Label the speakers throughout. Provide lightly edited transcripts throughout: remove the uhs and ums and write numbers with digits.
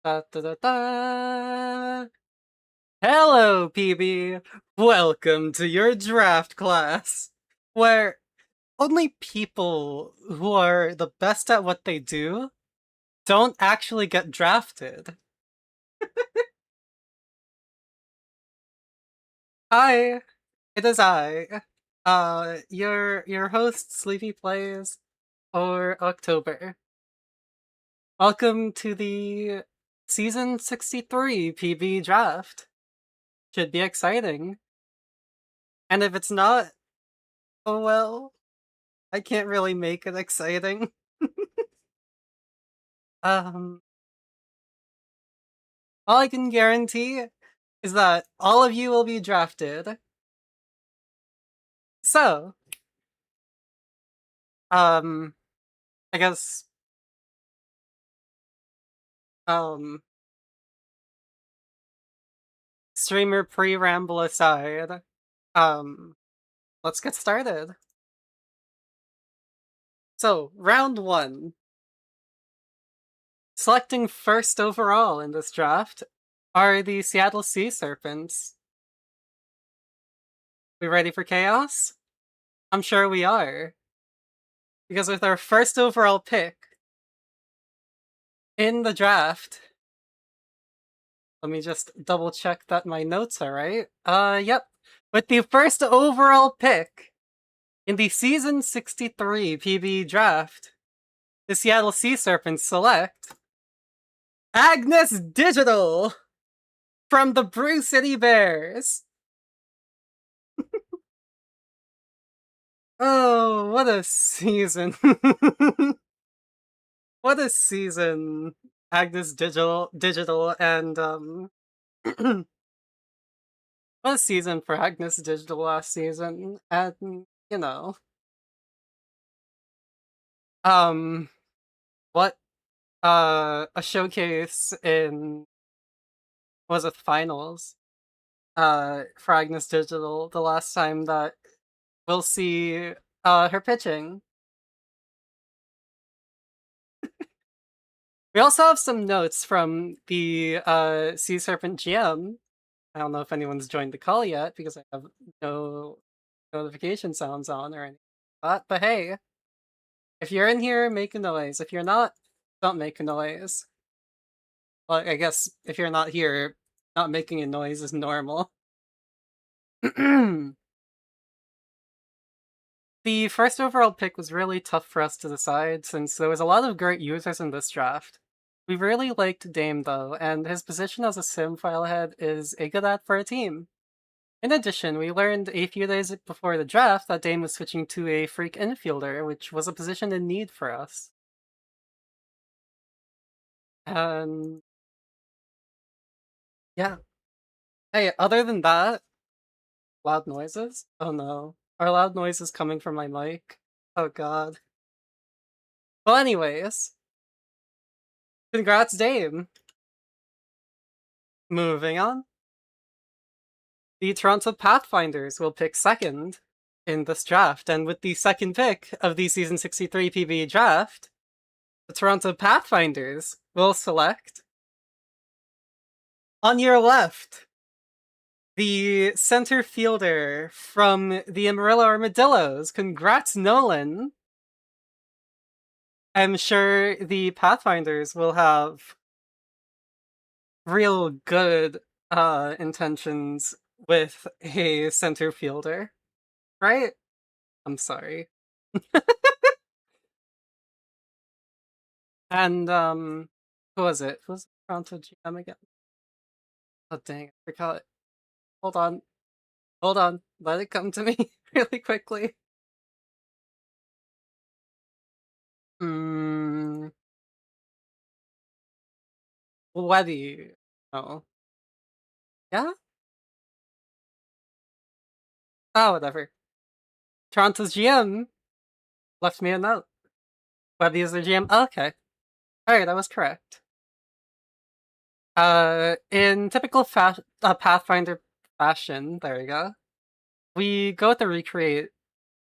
Speaker 1: Da, da, da, da. Hello, PB. Welcome to your draft class, where only people who are the best at what they do don't actually get drafted. Hi, it is I, your host, SleepyPlayz for October. Welcome to the season 63 PB draft. Should be exciting. And if it's not, oh well, I can't really make it exciting. Um, all I can guarantee is that all of you will be drafted. So, um, I guess, um, streamer pre-ramble aside, um, let's get started. So, round one. Selecting first overall in this draft are the Seattle Sea Serpents. We ready for chaos? I'm sure we are. Because with our first overall pick in the draft, let me just double check that my notes are right. Yep. With the first overall pick in the season 63 PBE draft, the Seattle Sea Serpents select Agnes Digital from the Brew City Bears. Oh, what a season. What a season. Agnes Digital and what a season for Agnes Digital last season. And you know, um what a showcase in, was it finals, for Agnes Digital the last time that we'll see her pitching. We also have some notes from the Sea Serpent GM. I don't know if anyone's joined the call yet because I have no notification sounds on or anything. But hey, if you're in here, make a noise. If you're not, don't make a noise. Well, I guess if you're not here, not making a noise is normal. The first overall pick was really tough for us to decide since there was a lot of great users in this draft. We really liked Dame though, and his position as a sim filehead is a good add for a team. In addition, we learned a few days before the draft that Dame was switching to a freak infielder, which was a position in need for us. And yeah. Hey, other than that, loud noises? Oh no. Are loud noises coming from my mic? Oh god. Well, anyways, congrats, Dame. Moving on. The Toronto Pathfinders will pick second in this draft, and with the second pick of the Season 63 PBE draft, the Toronto Pathfinders will select, on your left, the center fielder from the Amarillo Armadillos. Congrats, Nolan. I'm sure the Pathfinders will have real good intentions with a center fielder, right? I'm sorry. And who was it? Who was Toronto GM again? Oh dang, I forgot. Hold on. Hold on. Let it come to me really quickly. Hmm. Letty. Oh. Yeah? Oh, whatever. Toronto's GM left me a note. Webby is their GM. Oh, okay. Alright, I was correct. In typical Pathfinder fashion, there we go. We go with the recreate.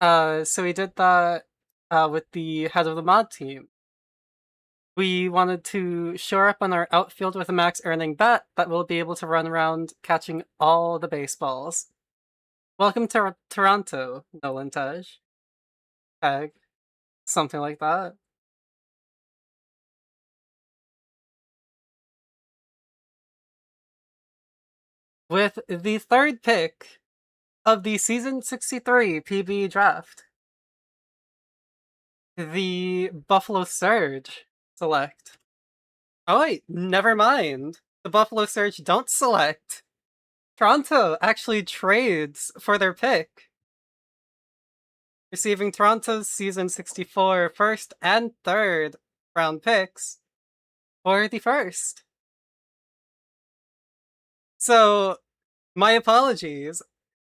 Speaker 1: So we did that with the head of the mod team. We wanted to shore up on our outfield with a max earning bat that will be able to run around catching all the baseballs. Welcome to Toronto, Nolan Tej. Tag. Something like that. With the third pick of the Season 63 PBE draft, the Buffalo Surge select. Oh wait, never mind. The Buffalo Surge don't select. Toronto actually trades for their pick, receiving Toronto's Season 64 first and third round picks for the first. So, my apologies.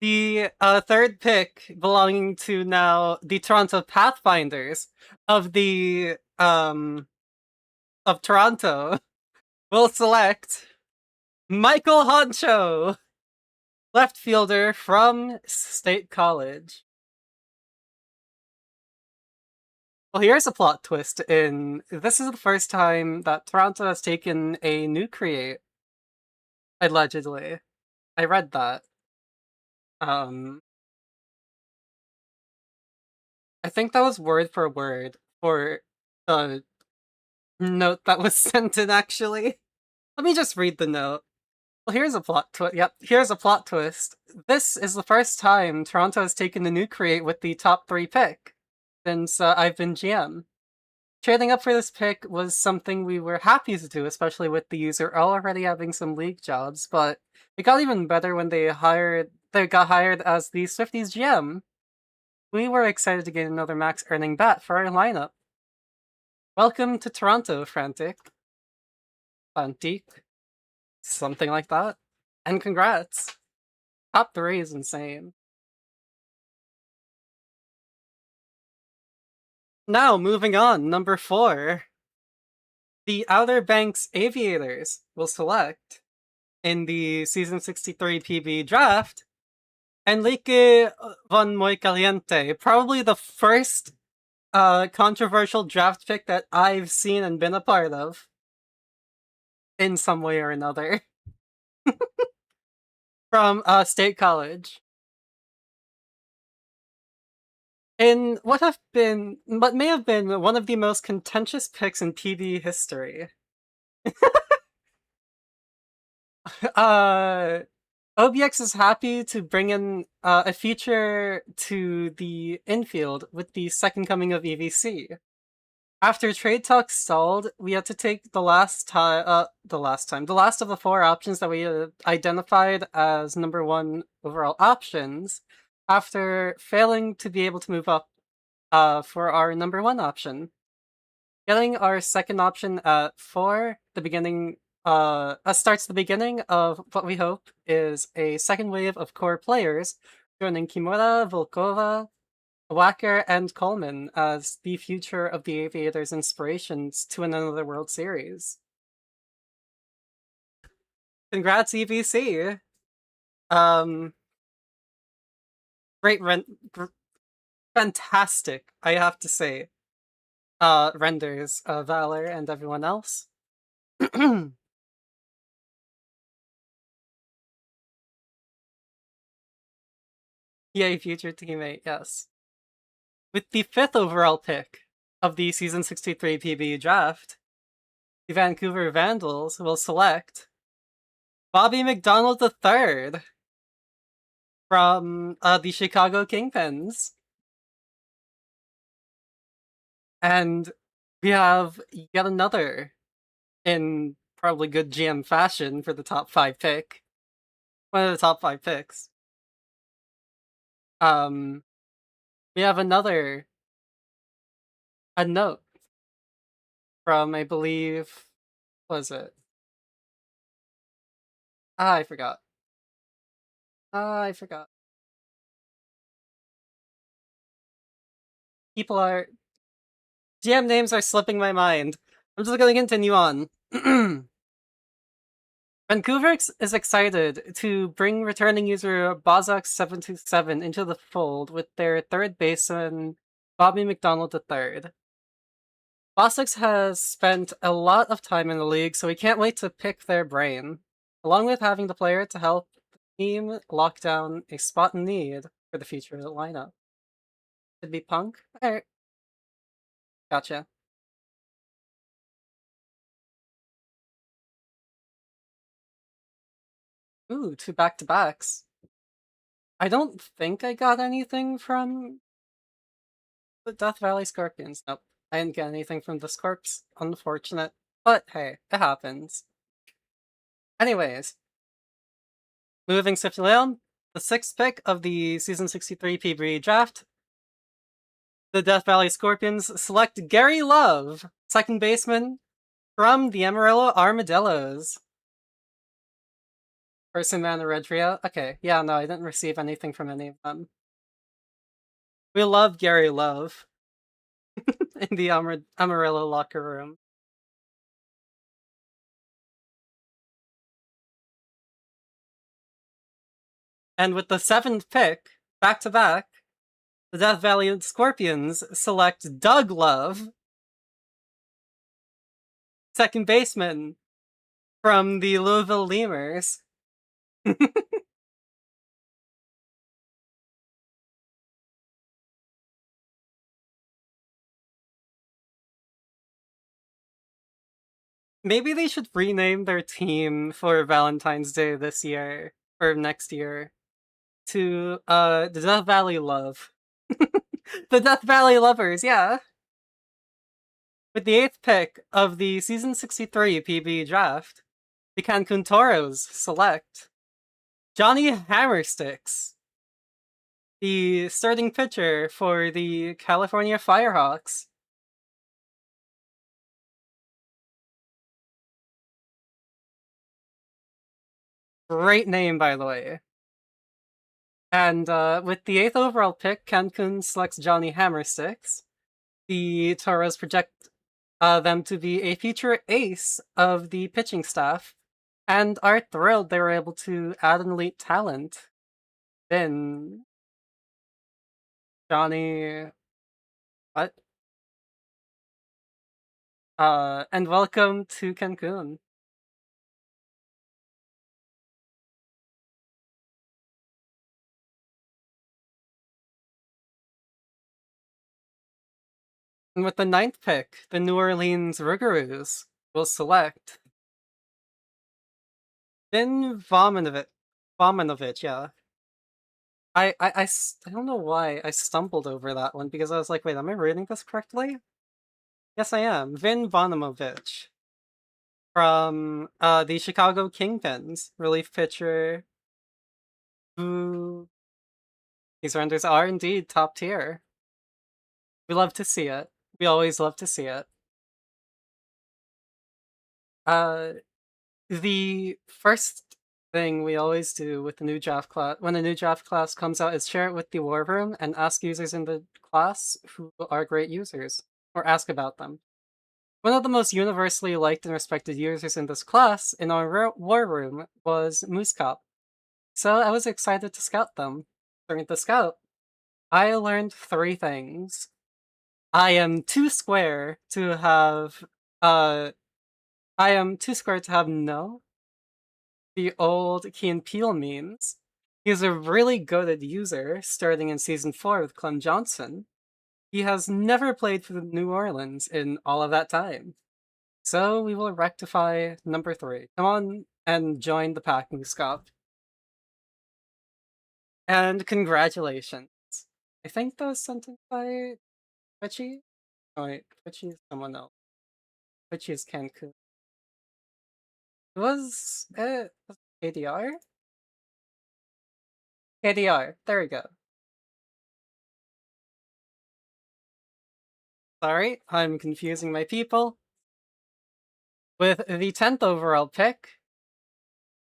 Speaker 1: The third pick belonging to now the Toronto Pathfinders of the of Toronto will select Michael Honcho, left fielder from State College. Well, here's a plot twist in this is the first time that Toronto has taken a new create. Allegedly. I read that. Um I think that was word for word for the note that was sent in actually. Let me just read the note. Well, here's a plot twist. Yep, here's a plot twist. This is the first time Toronto has taken a new create with the top 3 pick since I've been GM. Trading up for this pick was something we were happy to do, especially with the user already having some league jobs, but it got even better when they got hired as the Swifties GM. We were excited to get another max earning bat for our lineup. Welcome to Toronto, Frantic. Something like that. And congrats. Top 3 is insane. Now, moving on, number 4. The Outer Banks Aviators will select, in the Season 63 PB draft, Enrique von Muy Caliente. Probably the first controversial draft pick that I've seen and been a part of. In some way or another. From State College. In what may have been one of the most contentious picks in PB history. OBX is happy to bring in a feature to the infield with the second coming of EVC. After trade talks stalled, we had to take the last of the 4 options that we identified as number 1 overall options, after failing to be able to move up for our number 1 option. Getting our second option at 4, the beginning starts the beginning of what we hope is a second wave of core players, joining Kimura, Volkova, Wacker, and Coleman as the future of the Aviators' inspirations to another World Series. Congrats, EVC! Great fantastic, I have to say. Renders, Valor, and everyone else. Yay, future teammate, yes. With the 5th overall pick of the Season 63 PB draft, the Vancouver Vandals will select Bobby McDonald III from the Chicago Kingpins. And we have yet another, in probably good GM fashion, for the top 5 pick. One of the top 5 picks. We have a note from, I believe, what was it? I forgot. GM names are slipping my mind. I'm just gonna continue on. Vancouver is excited to bring returning user Bozok727 into the fold with their third baseman, Bobby McDonald III. Bosix has spent a lot of time in the league, so we can't wait to pick their brain, along with having the player to help the team lock down a spot in need for the future of the lineup. Should be Punk? Alright, gotcha. Ooh, 2 back-to-backs. I don't think I got anything from the Death Valley Scorpions. Nope, I didn't get anything from the Scorps. Unfortunate. But hey, it happens. Anyways, moving swiftly on, the 6th pick of the Season 63 PBE draft, the Death Valley Scorpions select Gary Love, second baseman from the Amarillo Armadillos. Person, man, or red trio? Okay, yeah, no, I didn't receive anything from any of them. We love Gary Love in the Amarillo locker room. And with the 7th pick, back to back, the Death Valley Scorpions select Doug Love, second baseman from the Louisville Lemurs. Maybe they should rename their team for Valentine's Day this year or next year to the Death Valley Love. The Death Valley Lovers, yeah. With the 8th pick of the Season 63 PBE draft, the Cancun Toros select Johnny Hammersticks, the starting pitcher for the California Firehawks. Great name, by the way. And with the 8th overall pick, Cancun selects Johnny Hammersticks. The Toros project them to be a future ace of the pitching staff, and are thrilled they were able to add an elite talent in Johnny. What? And welcome to Cancun. And with the 9th pick, the New Orleans Rougarous will select Vin Vominovich, yeah. I don't know why I stumbled over that one because I was like, wait, am I reading this correctly? Yes, I am. Vin Vominovich from the Chicago Kingpins, relief pitcher who these renders are indeed top tier. We love to see it. We always love to see it. Uh, the first thing we always do with the new draft class, when a new draft class comes out, is share it with the war room and ask users in the class who are great users, or ask about them. One of the most universally liked and respected users in this class in our war room was Moose Cop. So I was excited to scout them. During the scout, I learned 3 things. I am too square to have I am too square to have no, the old Key and Peele memes. He's a really goated user, starting in Season 4 with Clem Johnson. He has never played for the New Orleans in all of that time. So we will rectify number 3. Come on and join the pack, Muscop. And congratulations. I think that was sent in by Twitchy? Oh wait, Twitchy is someone else. Twitchy is Cancun. Was it KDR? KDR, there we go. Sorry, I'm confusing my people. With the 10th overall pick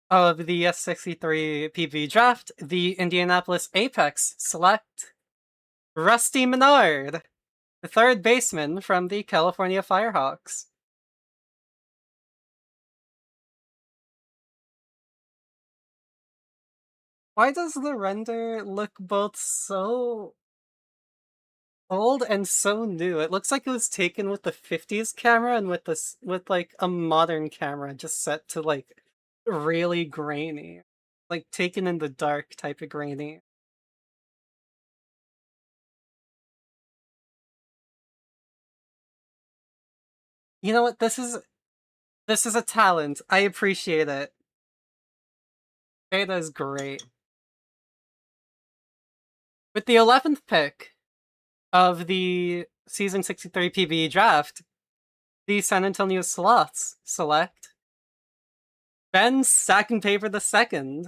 Speaker 1: of the S63 PB draft, the Indianapolis Apex select Rusty Menard, the third baseman from the California Firehawks. Why does the render look both so old and so new. It looks like it was taken with the 50s camera and with this with like a modern camera just set to like really grainy. Like taken in the dark type of grainy. You know what? This is a talent. I appreciate it. Data is great. With the 11th pick of the season 63 PBE draft, the San Antonio Sloths select Ben Stacking Paper II,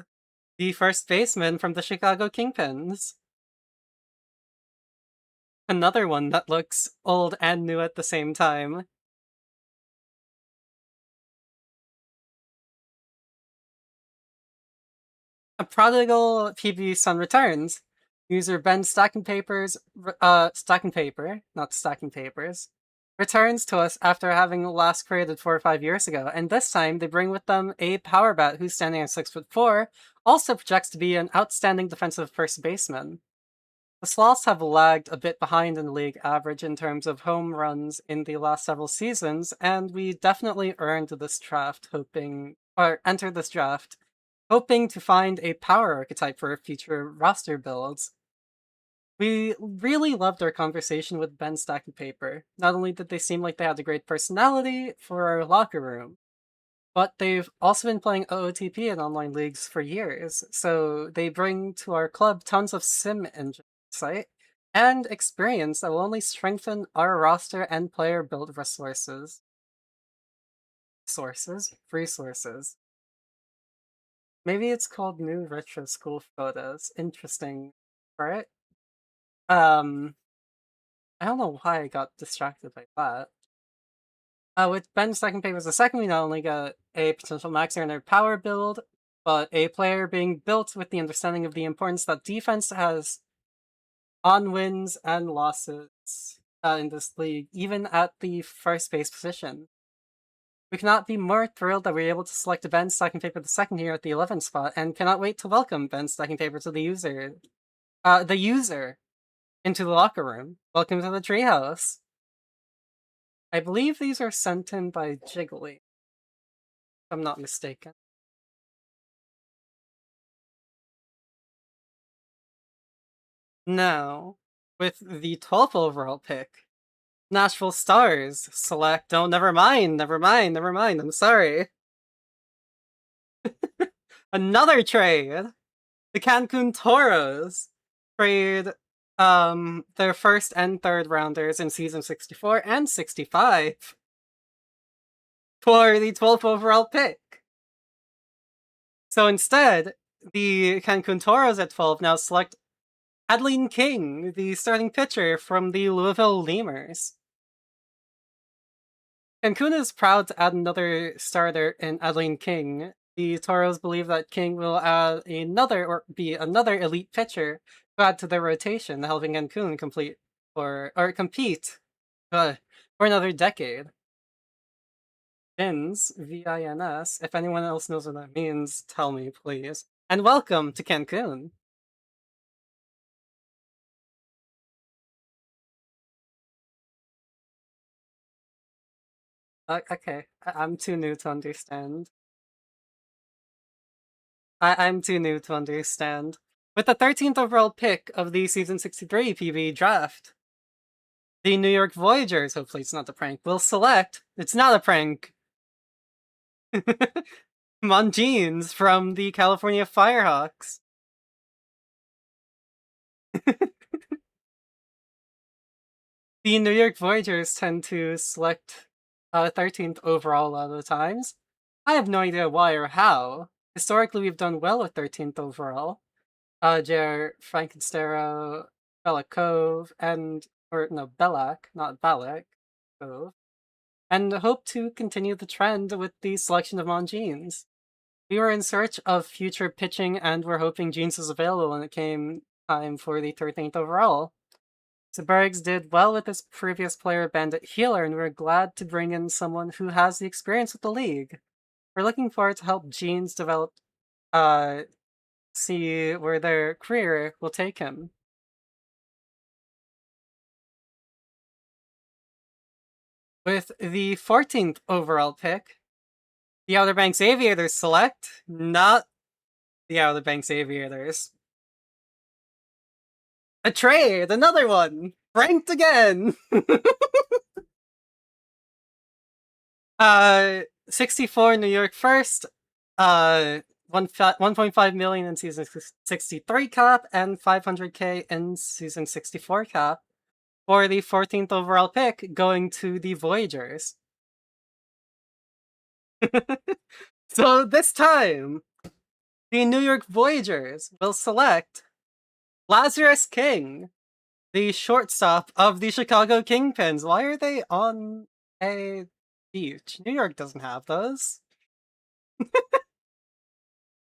Speaker 1: the first baseman from the Chicago Kingpins. Another one that looks old and new at the same time. A prodigal PBE son returns. User Ben Stacking Paper, not Stacking Papers, returns to us after having last created 4 or 5 years ago, and this time they bring with them a power bat who's standing at 6'4", also projects to be an outstanding defensive first baseman. The Sloths have lagged a bit behind in the league average in terms of home runs in the last several seasons, and we definitely earned this draft entered this draft hoping to find a power archetype for future roster builds. We really loved our conversation with Ben Stacking Paper. Not only did they seem like they had a great personality for our locker room, but they've also been playing OOTP in online leagues for years, so they bring to our club tons of sim insight and experience that will only strengthen our roster and player build resources. Resources. Maybe it's called New Retro School Photos. Interesting, right? I don't know why I got distracted by that. With Ben's second pick was the second, we not only got a potential max earner power build, but a player being built with the understanding of the importance that defense has on wins and losses in this league, even at the first base position. We cannot be more thrilled that we're able to select Ben Stacking Paper the second here at the 11th spot, and cannot wait to welcome Ben Stacking Paper to the user. Into the locker room. Welcome to the treehouse. I believe these are sent in by Jiggly, if I'm not mistaken. Now, with the 12th overall pick, Nashville Stars select. Oh, never mind. I'm sorry. Another trade. The Cancun Toros trade their first and third rounders in season 64 and 65 for the 12th overall pick. So instead, the Cancun Toros at 12 now select Adeline King, the starting pitcher from the Louisville Lemurs. Cancun is proud to add another starter in Adeline King. The Toros believe that King will add be another elite pitcher to add to their rotation, helping Cancun compete for another decade. Vins, VINS. If anyone else knows what that means, tell me, please. And welcome to Cancun. Okay, I'm too new to understand. I'm too new to understand. With the 13th overall pick of the season 63 PBE draft, the New York Voyagers, hopefully it's not a prank, will select. It's not a prank. Monjeans from the California Firehawks. The New York Voyagers tend to select 13th overall a lot of the times. I have no idea why or how. Historically, we've done well with 13th overall. Jer Frankenstero, Bella Cove, Bellac, not Balak, Cove, and hope to continue the trend with the selection of Monjeans. We were in search of future pitching and were hoping Jeans was available when it came time for the 13th overall. So Bergs did well with his previous player Bandit Healer, and we're glad to bring in someone who has the experience with the league. We're looking forward to help Jeans develop, see where their career will take him. With the 14th overall pick, the Outer Banks Aviators select not the Outer Banks Aviators. A trade, another one, ranked again. 64 New York first, 1.5 million in season 63 cap and 500k in season 64 cap for the 14th overall pick going to the Voyagers. So this time, the New York Voyagers will select Lazarus King, the shortstop of the Chicago Kingpins. Why are they on a beach? New York doesn't have those.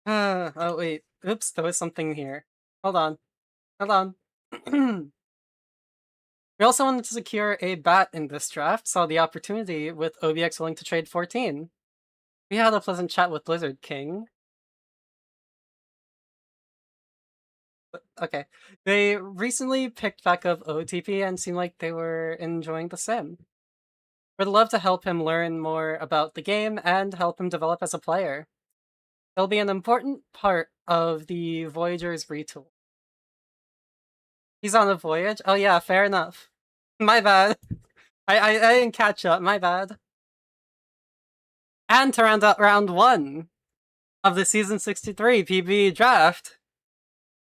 Speaker 1: Oh wait, oops, there was something here. Hold on. We also wanted to secure a bat in this draft, saw the opportunity with OBX willing to trade 14. We had a pleasant chat with Lizard King. Okay. They recently picked back up OTP and seemed like they were enjoying the sim. Would love to help him learn more about the game and help him develop as a player. They'll be an important part of the Voyager's retool. He's on a voyage? Oh yeah, fair enough. My bad. I didn't catch up, my bad. And to round out round 1 of the Season 63 PBE draft,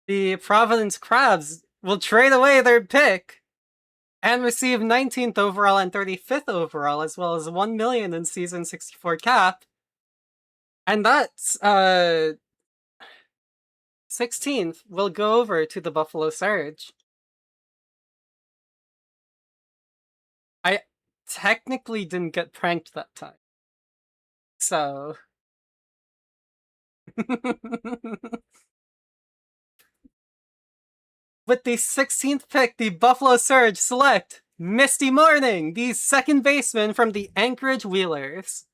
Speaker 1: the Providence Crabs will trade away their pick and receive 19th overall and 35th overall, as well as 1 million in Season 64 cap. And that's 16th will go over to the Buffalo Surge. I technically didn't get pranked that time. So... With the 16th pick, the Buffalo Surge select Misty Morning, the second baseman from the Anchorage Wheelers.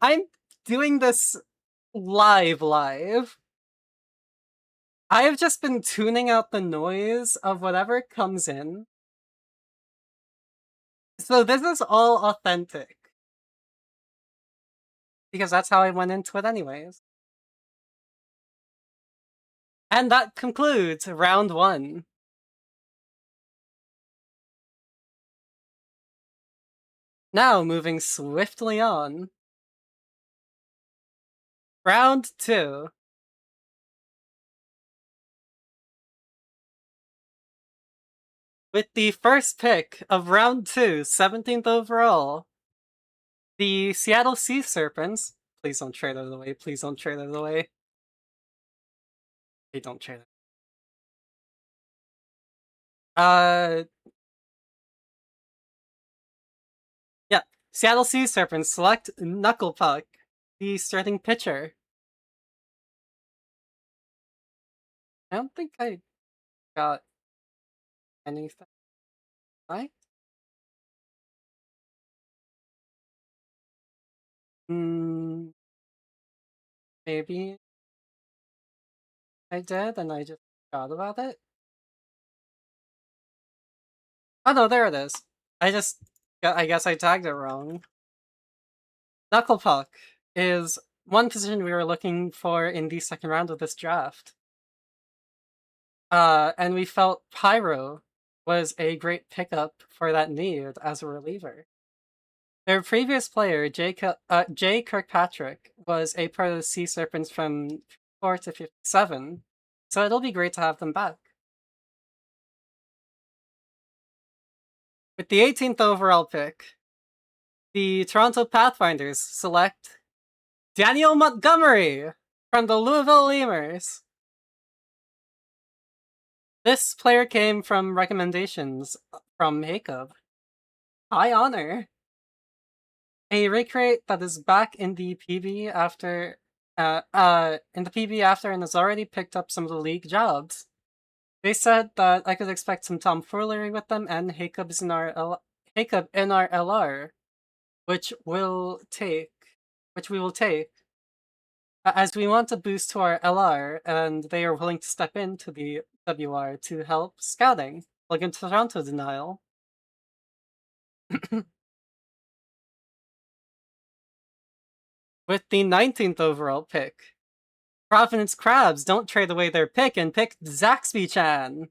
Speaker 1: I'm doing this live. I have just been tuning out the noise of whatever comes in. So this is all authentic. Because that's how I went into it anyways. And that concludes round 1. Now moving swiftly on. Round 2. With the first pick of round 2, 17th overall, the Seattle Sea Serpents. Please don't trade out of the way. Please don't trade out of the way. They don't trade it. Yeah. Seattle Sea Serpents select Knuckle Puck, the starting pitcher. I don't think I got anything. Right? Maybe I did and I just forgot about it. Oh no, there it is. I guess I tagged it wrong. Knuckle Puck is one position we were looking for in the second round of this draft. And we felt Pyro was a great pickup for that need as a reliever. Their previous player, Jay Kirkpatrick, was a part of the Sea Serpents from 4 to 57, so it'll be great to have them back. With the 18th overall pick, the Toronto Pathfinders select Daniel Montgomery from the Louisville Lemurs. This player came from recommendations from Jacob. High honor. A recreate that is back in the PBE after and has already picked up some of the league jobs. They said that I could expect some tomfoolery with them and Jacob in our LR, which we will take, as we want to boost to our LR, and they are willing to step into the WR to help scouting. Welcome to Toronto Denial. With the 19th overall pick, Providence Crabs don't trade away their pick and pick Zaxby-chan.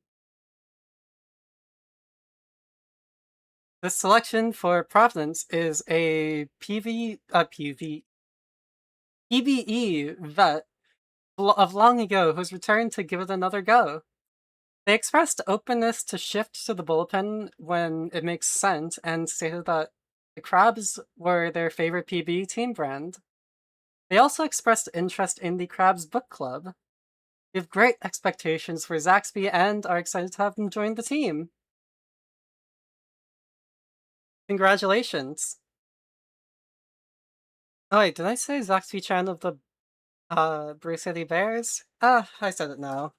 Speaker 1: This selection for Providence is a PBE vet of long ago who's returned to give it another go. They expressed openness to shift to the bullpen when it makes sense and stated that the Crabs were their favorite PBE team brand. They also expressed interest in the Crabs book club. We have great expectations for Zaxby and are excited to have him join the team. Congratulations. Oh wait, did I say Zaxby-chan of the Brew City Bears? I said it now.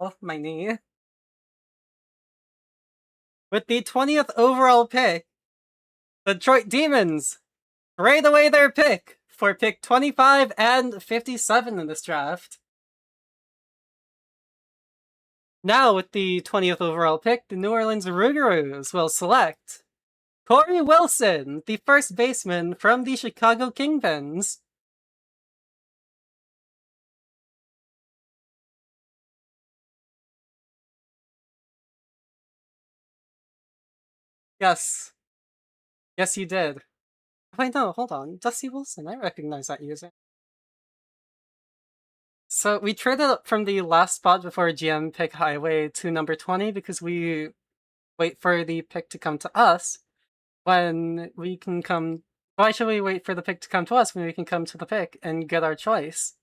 Speaker 1: Oh, my knee. With the 20th overall pick, the Detroit Demons trade away their pick for pick 25 and 57 in this draft. Now, with the 20th overall pick, the New Orleans Rougarous will select Corey Wilson, the first baseman from the Chicago Kingpins. Yes. Yes, you did. Wait, no, hold on. Dusty Wilson, I recognize that user. So we traded up from the last spot before GM pick highway to number 20 because we wait for the pick to come to us when we can come. Why should we wait for the pick to come to us when we can come to the pick and get our choice?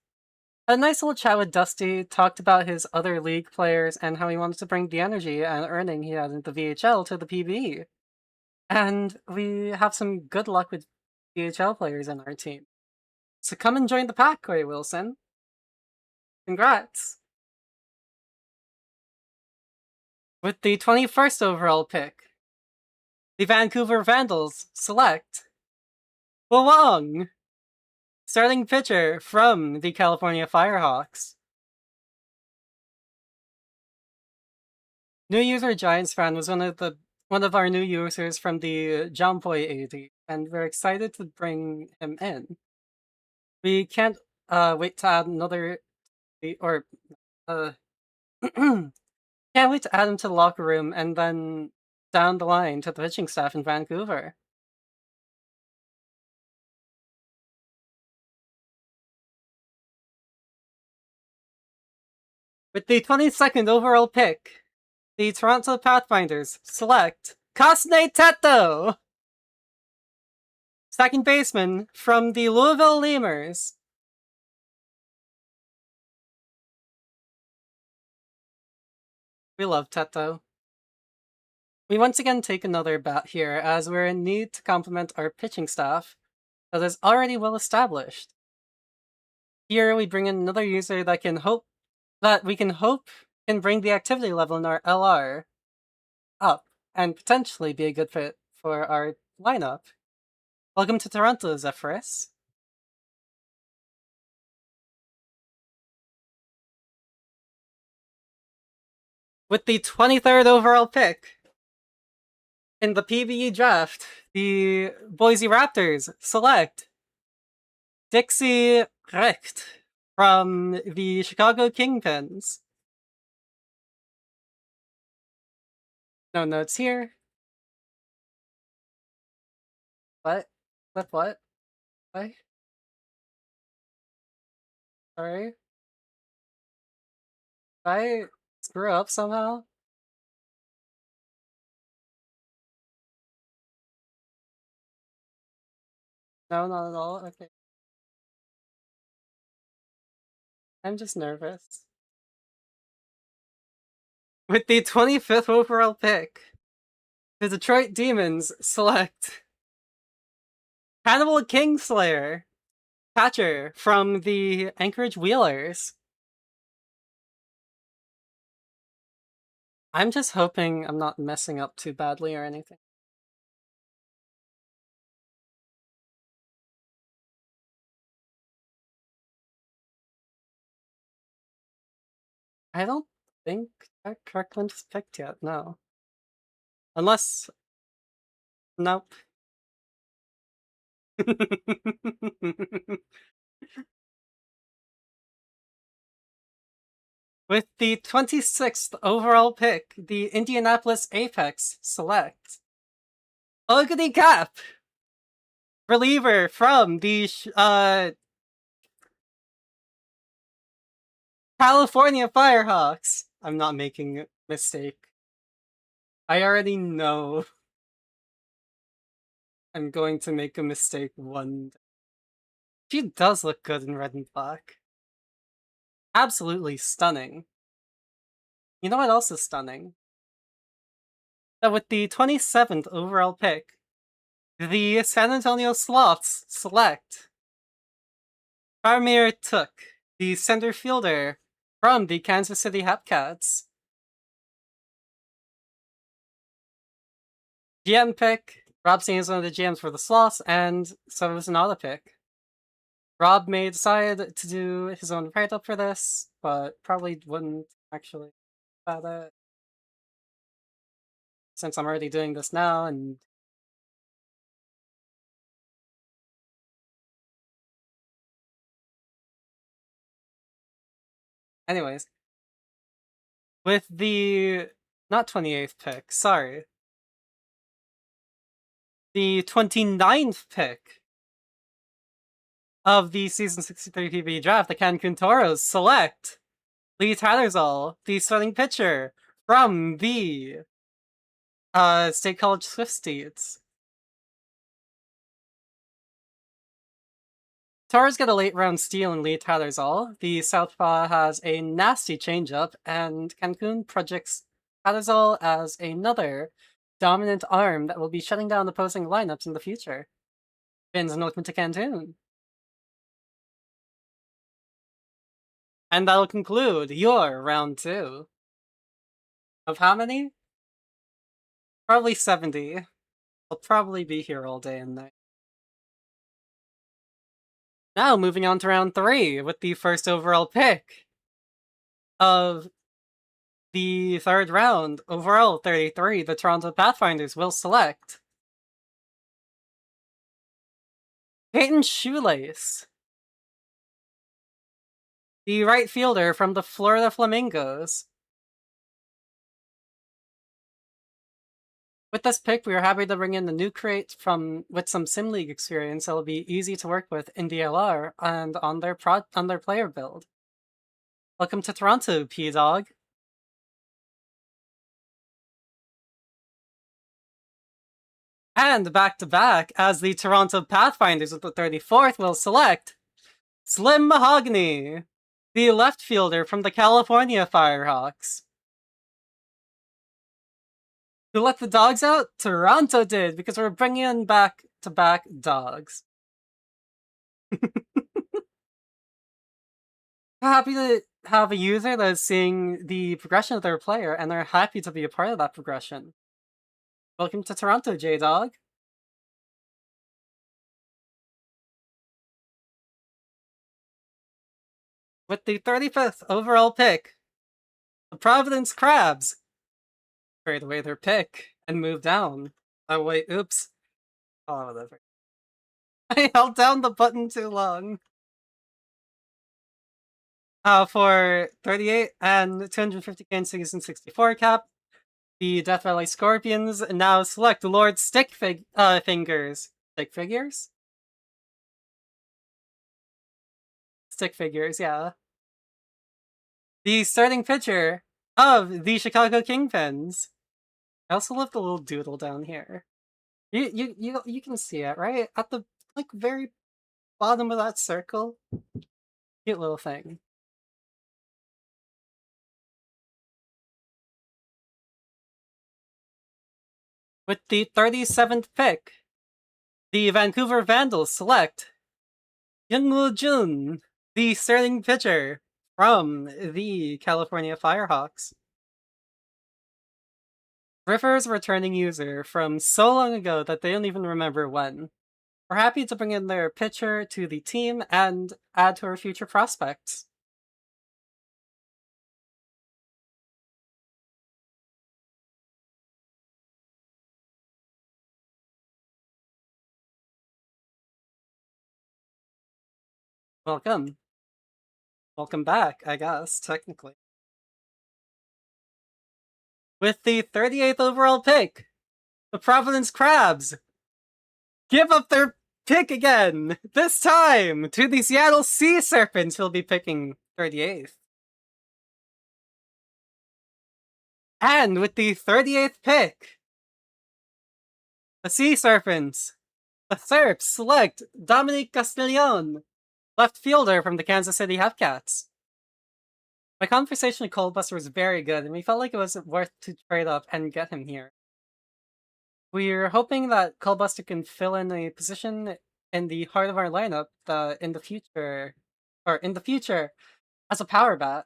Speaker 1: A nice little chat with Dusty, talked about his other league players and how he wanted to bring the energy and earning he had in the VHL to the PBE. And we have some good luck with VHL players in our team. So come and join the pack, Corey Wilson. Congrats! With the 21st overall pick, the Vancouver Vandals select Wong, starting pitcher from the California Firehawks. New user Giants fan was one of our new users from the Jomboy AD, and we're excited to bring him in. We can't wait to add another or can't wait to add him to the locker room and then down the line to the pitching staff in Vancouver. With the 22nd overall pick, the Toronto Pathfinders select Kasne Teto, second baseman from the Louisville Lemurs. We love Teto. We once again take another bat here as we're in need to complement our pitching staff that is already well established. Here we bring in another user that we can hope can bring the activity level in our LR up and potentially be a good fit for our lineup. Welcome to Toronto, Zephyrus. With the 23rd overall pick in the PBE draft, the Boise Raptors select Dixie Recht from the Chicago Kingpins. No notes here. What? What? What? Sorry? Did I screw up somehow? No, not at all. Okay. I'm just nervous. With the 25th overall pick, the Detroit Demons select Hannibal Kingslayer, catcher from the Anchorage Wheelers. I'm just hoping I'm not messing up too badly or anything. I don't think Kirkland is picked yet, no. Unless... Nope. With the 26th overall pick, the Indianapolis Apex select Ugly Cap, reliever from the California Firehawks. I'm not making a mistake. I already know I'm going to make a mistake one day. She does look good in red and black. Absolutely stunning. You know what else is stunning? That with the 27th overall pick, the San Antonio Sloths select Parmir Took, the center fielder from the Kansas City Hepcats. GM pick. Rob Steen is one of the GMs for the Sloths, and so it was an auto pick. Rob may decide to do his own write-up for this, but probably wouldn't actually about it. Since I'm already doing this now, and anyways. With the not 28th pick, sorry. The 29th pick of the Season 63 PBE draft, the Cancun Toros select Lee Tattersall, the starting pitcher from the State College Swifties. Toros get a late round steal in Lee Tattersall. The Southpaw has a nasty changeup, and Cancun projects Tattersall as another dominant arm that will be shutting down opposing lineups in the future. Fans and welcome to Cancun. And that'll conclude your round 2. Of how many? Probably 70. I'll probably be here all day and night. Now, moving on to round 3 with the first overall pick of the 3rd round, overall 33, the Toronto Pathfinders will select Peyton Shoelace, the right fielder from the Florida Flamingos. With this pick, we are happy to bring in a new crate with some Sim League experience that will be easy to work with in DLR and on their player build. Welcome to Toronto, P-Dog. And back-to-back, as the Toronto Pathfinders with the 34th will select Slim Mahogany, the left fielder from the California Firehawks. Who let the dogs out? Toronto did, because we're bringing in back-to-back dogs. Happy to have a user that is seeing the progression of their player, and they're happy to be a part of that progression. Welcome to Toronto, J-Dog. With the 35th overall pick, the Providence Crabs trade away their pick and move down. Oh wait, oops. Oh, whatever. I held down the button too long. For 38 and 250k in Season 64 cap, the Death Valley Scorpions now select Lord Fingers. Stick Figures? Stick Figures, yeah. The starting pitcher of the Chicago Kingpins. I also love the little doodle down here. You can see it, right? At the very bottom of that circle. Cute little thing. With the 37th pick, the Vancouver Vandals select Youngwoo Jun, the starting pitcher from the California Firehawks. Rivers returning user from so long ago that they don't even remember when. We're happy to bring in their pitcher to the team and add to our future prospects. Welcome. Welcome back, I guess, technically. With the 38th overall pick, the Providence Crabs give up their pick again, this time to the Seattle Sea Serpents, who will be picking 38th. And with the 38th pick, the Sea Serpents, the Serps select Dominic Castellon, left fielder from the Kansas City Hepcats. My conversation with Coldbuster was very good, and we felt like it was worth to trade up and get him here. We're hoping that Coldbuster can fill in a position in the heart of our lineup in the future, as a power bat.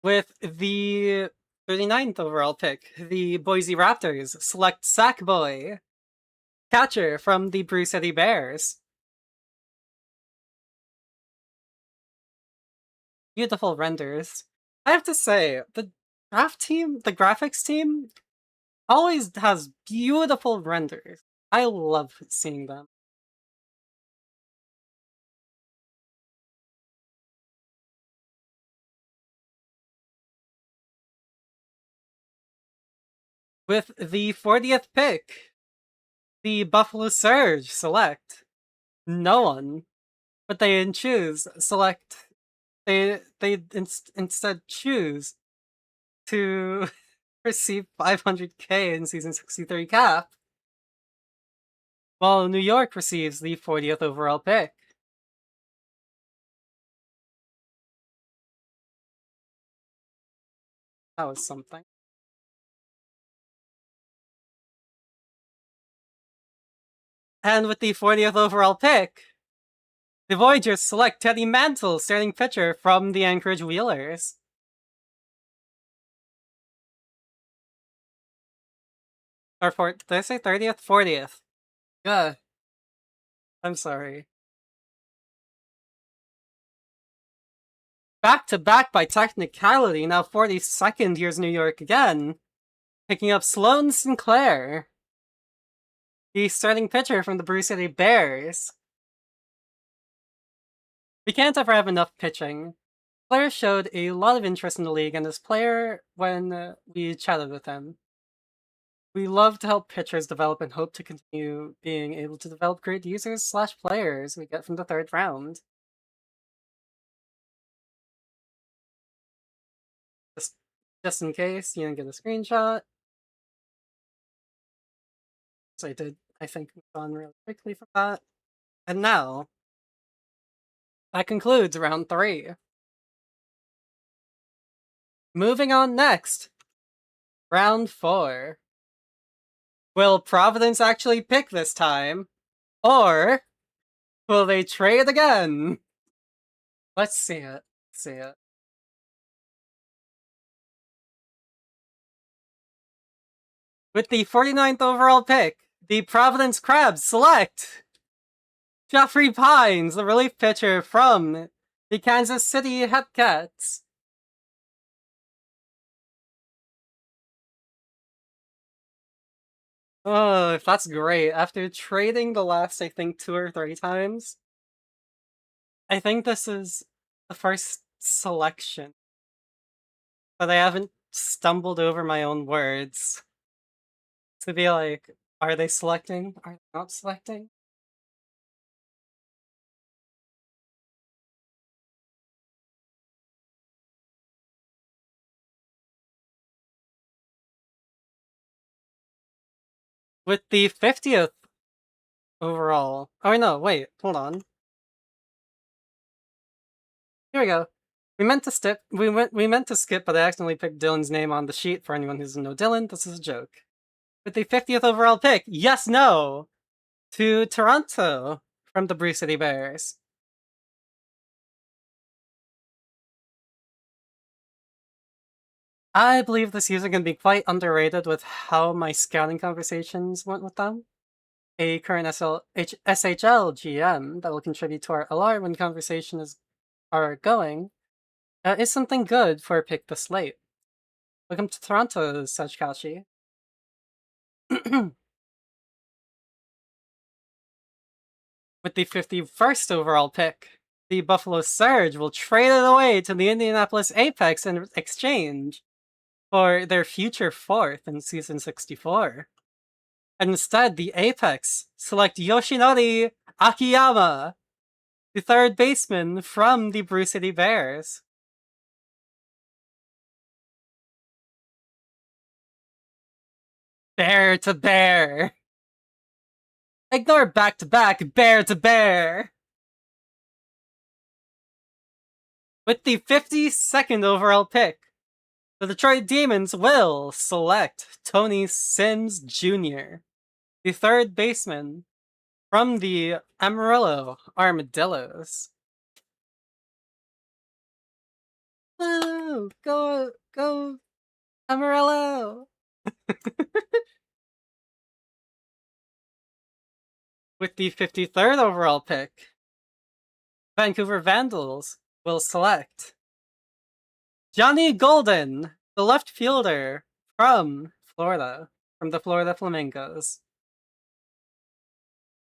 Speaker 1: With the 39th overall pick, the Boise Raptors select Sackboy, catcher from the Brew City Bears. Beautiful renders. I have to say, the graphics team, always has beautiful renders. I love seeing them. With the 40th pick, the Buffalo Surge select no one, but they instead choose to receive 500k in season 63 cap, while New York receives the 40th overall pick. That was something. And with the 40th overall pick, the Voyagers select Teddy Mantle, starting pitcher from the Anchorage Wheelers. Or did I say 30th? 40th. Yeah. I'm sorry. Back to back by technicality, now 42nd, here's New York again. Picking up Sloan Sinclair, the starting pitcher from the Brew City Bears. We can't ever have enough pitching. Blair showed a lot of interest in the league and this player when we chatted with him. We love to help pitchers develop and hope to continue being able to develop great users / players we get from the 3rd round. Just in case you didn't get a screenshot. So I did, I think, move on really quickly from that. And now, that concludes round 3. Moving on next, round 4. Will Providence actually pick this time? Or will they trade again? Let's see it. With the 49th overall pick, the Providence Crabs select Jeffrey Pines, the relief pitcher from the Kansas City Hepcats. Oh, that's great. After trading the last, I think, 2 or 3 times, I think this is the first selection that I haven't stumbled over my own words to be like, are they selecting? Are they not selecting? With the 50th overall. Oh no, wait, hold on. Here we go. We meant to skip, but I accidentally picked Dylan's name on the sheet. For anyone who doesn't know Dylan, this is a joke. With the 50th overall pick, yes, no, to Toronto from the Brew City Bears. I believe this user can be quite underrated with how my scouting conversations went with them. A current SHL GM that will contribute to our LR when conversations are going is something good for a pick this late. Welcome to Toronto, Sajkashi. With the 51st overall pick, the Buffalo Surge will trade it away to the Indianapolis Apex in exchange for their future 4th in Season 64. And instead, the Apex select Yoshinori Akiyama, the 3rd baseman from the Brew City Bears. Bear to bear. Ignore back-to-back, bear to bear. With the 52nd overall pick, the Detroit Demons will select Tony Sims Jr., the 3rd baseman from the Amarillo Armadillos. Woo! Go, Amarillo! With the 53rd overall pick, Vancouver Vandals will select Johnny Golden, the left fielder from Florida, from the Florida Flamingos.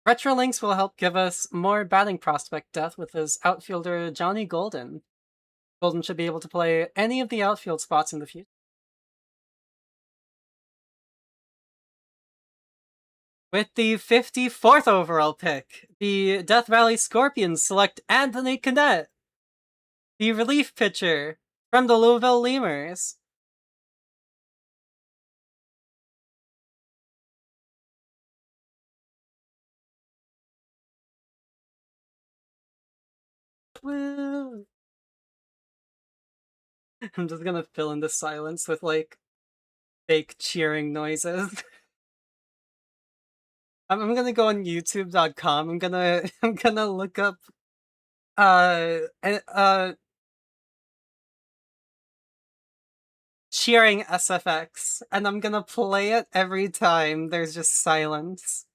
Speaker 1: Retrolinks will help give us more batting prospect depth with his outfielder Johnny Golden. Golden should be able to play any of the outfield spots in the future. With the 54th overall pick, the Death Valley Scorpions select Anthony Canet, the relief pitcher from the Louisville Lemurs. Woo! I'm just gonna fill in the silence with like fake cheering noises. I'm gonna go on YouTube.com. I'm gonna look up cheering SFX, and I'm gonna play it every time there's just silence.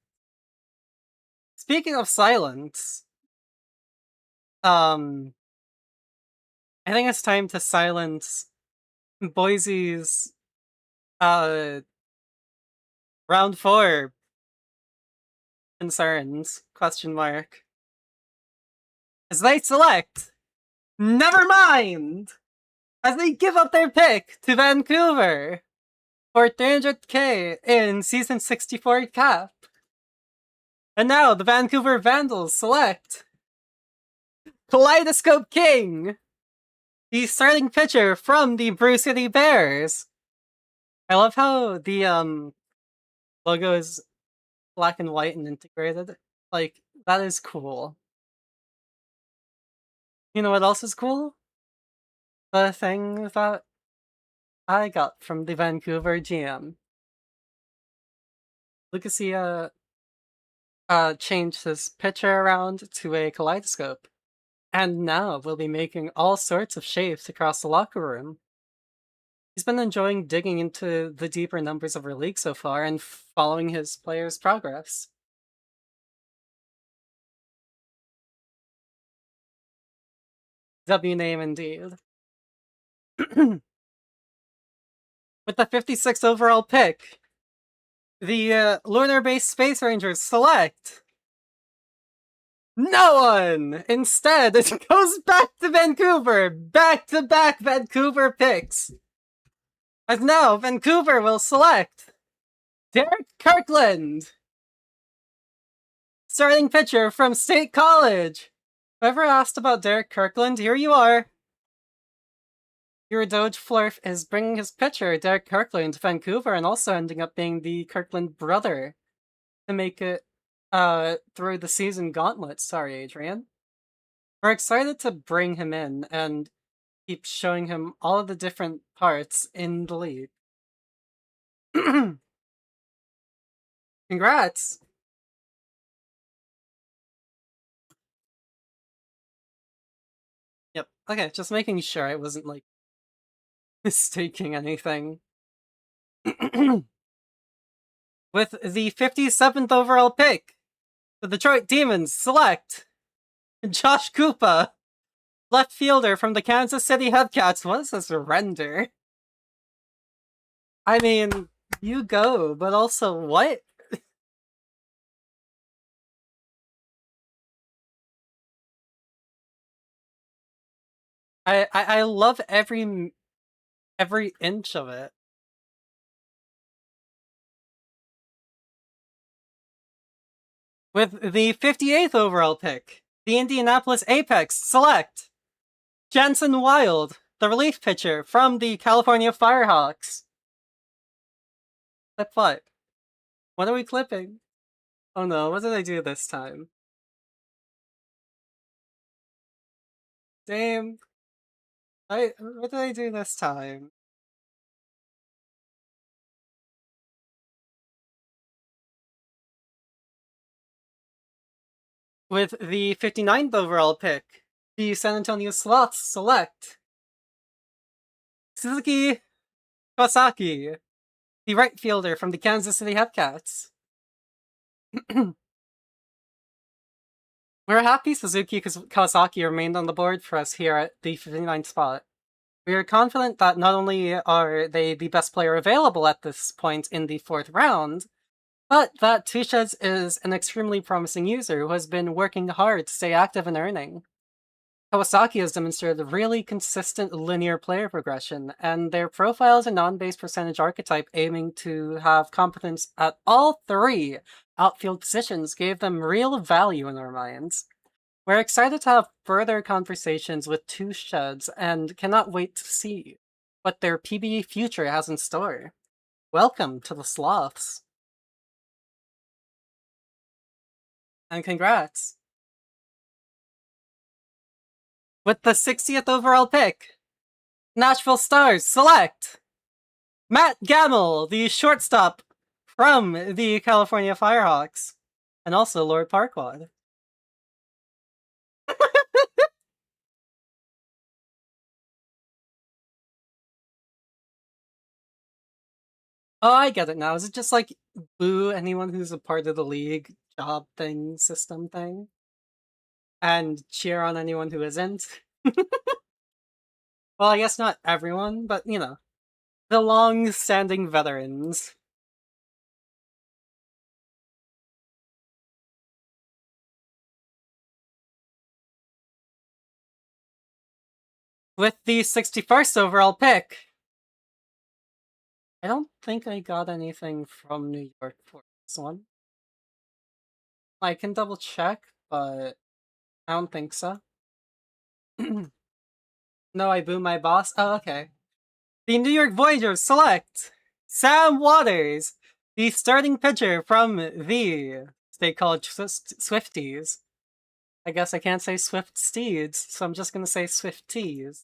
Speaker 1: Speaking of silence, I think it's time to silence Boise's round 4 concerns, question mark. As they select Nevermind! As they give up their pick to Vancouver for 300k in Season 64 cap. And now the Vancouver Vandals select Kaleidoscope King, the starting pitcher from the Brew City Bears. I love how the logo is black and white and integrated. Like, that is cool. You know what else is cool? The thing that I got from the Vancouver GM. Lucasia changed his pitcher around to a kaleidoscope. And now we'll be making all sorts of shapes across the locker room. He's been enjoying digging into the deeper numbers of our league so far and following his players' progress. W name indeed. With the 56th overall pick, the lunar-based Space Rangers select no one! Instead, it goes back to Vancouver! Back-to-back Vancouver picks! As now, Vancouver will select Derek Kirkland, starting pitcher from State College. Whoever asked about Derek Kirkland, here you are. Your Doge Flurf is bringing his pitcher, Derek Kirkland, to Vancouver and also ending up being the Kirkland brother to make it through the season gauntlet. Sorry, Adrian. We're excited to bring him in and keep showing him all of the different parts in the league. Congrats! Yep, okay, just making sure I wasn't, like, mistaking anything. With the 57th overall pick, the Detroit Demons select Josh Koopa, left fielder from the Kansas City Hubcats. What is this render? I mean, You go, but also what? I love every inch of it. With the 58th overall pick, the Indianapolis Apex select Jansen Wild, the relief pitcher from the California Firehawks. Clip 5. What are we clipping? Oh no, what did I do this time? Damn. What did I do this time? With the 59th overall pick, the San Antonio Sloths select Suzuki Kawasaki, the right fielder from the Kansas City Hepcats. We're happy Suzuki Kawasaki remained on the board for us here at the 59th spot. We are confident that not only are they the best player available at this point in the 4th round, but that Tuches is an extremely promising user who has been working hard to stay active and earning. Kawasaki has demonstrated really consistent linear player progression, and their profile is a non-base percentage archetype aiming to have competence at all 3 outfield positions gave them real value in our minds. We're excited to have further conversations with Tuches and cannot wait to see what their PBE future has in store. Welcome to the Sloths. And congrats. With the 60th overall pick, Nashville Stars select Matt Gamble, the shortstop from the California Firehawks, and also Lord Parkwad. Oh, I get it now. Is it just like boo anyone who's a part of the league job thing, system thing? And cheer on anyone who isn't? Well, I guess not everyone, but you know, the long-standing veterans. With the 61st overall pick, I don't think I got anything from New York for this one. I can double check, but I don't think so. No, I boo my boss. Oh, okay. The New York Voyagers select Sam Waters, the starting pitcher from the State College Swifties. I guess I can't say Swift Steeds, so I'm just gonna say Swifties.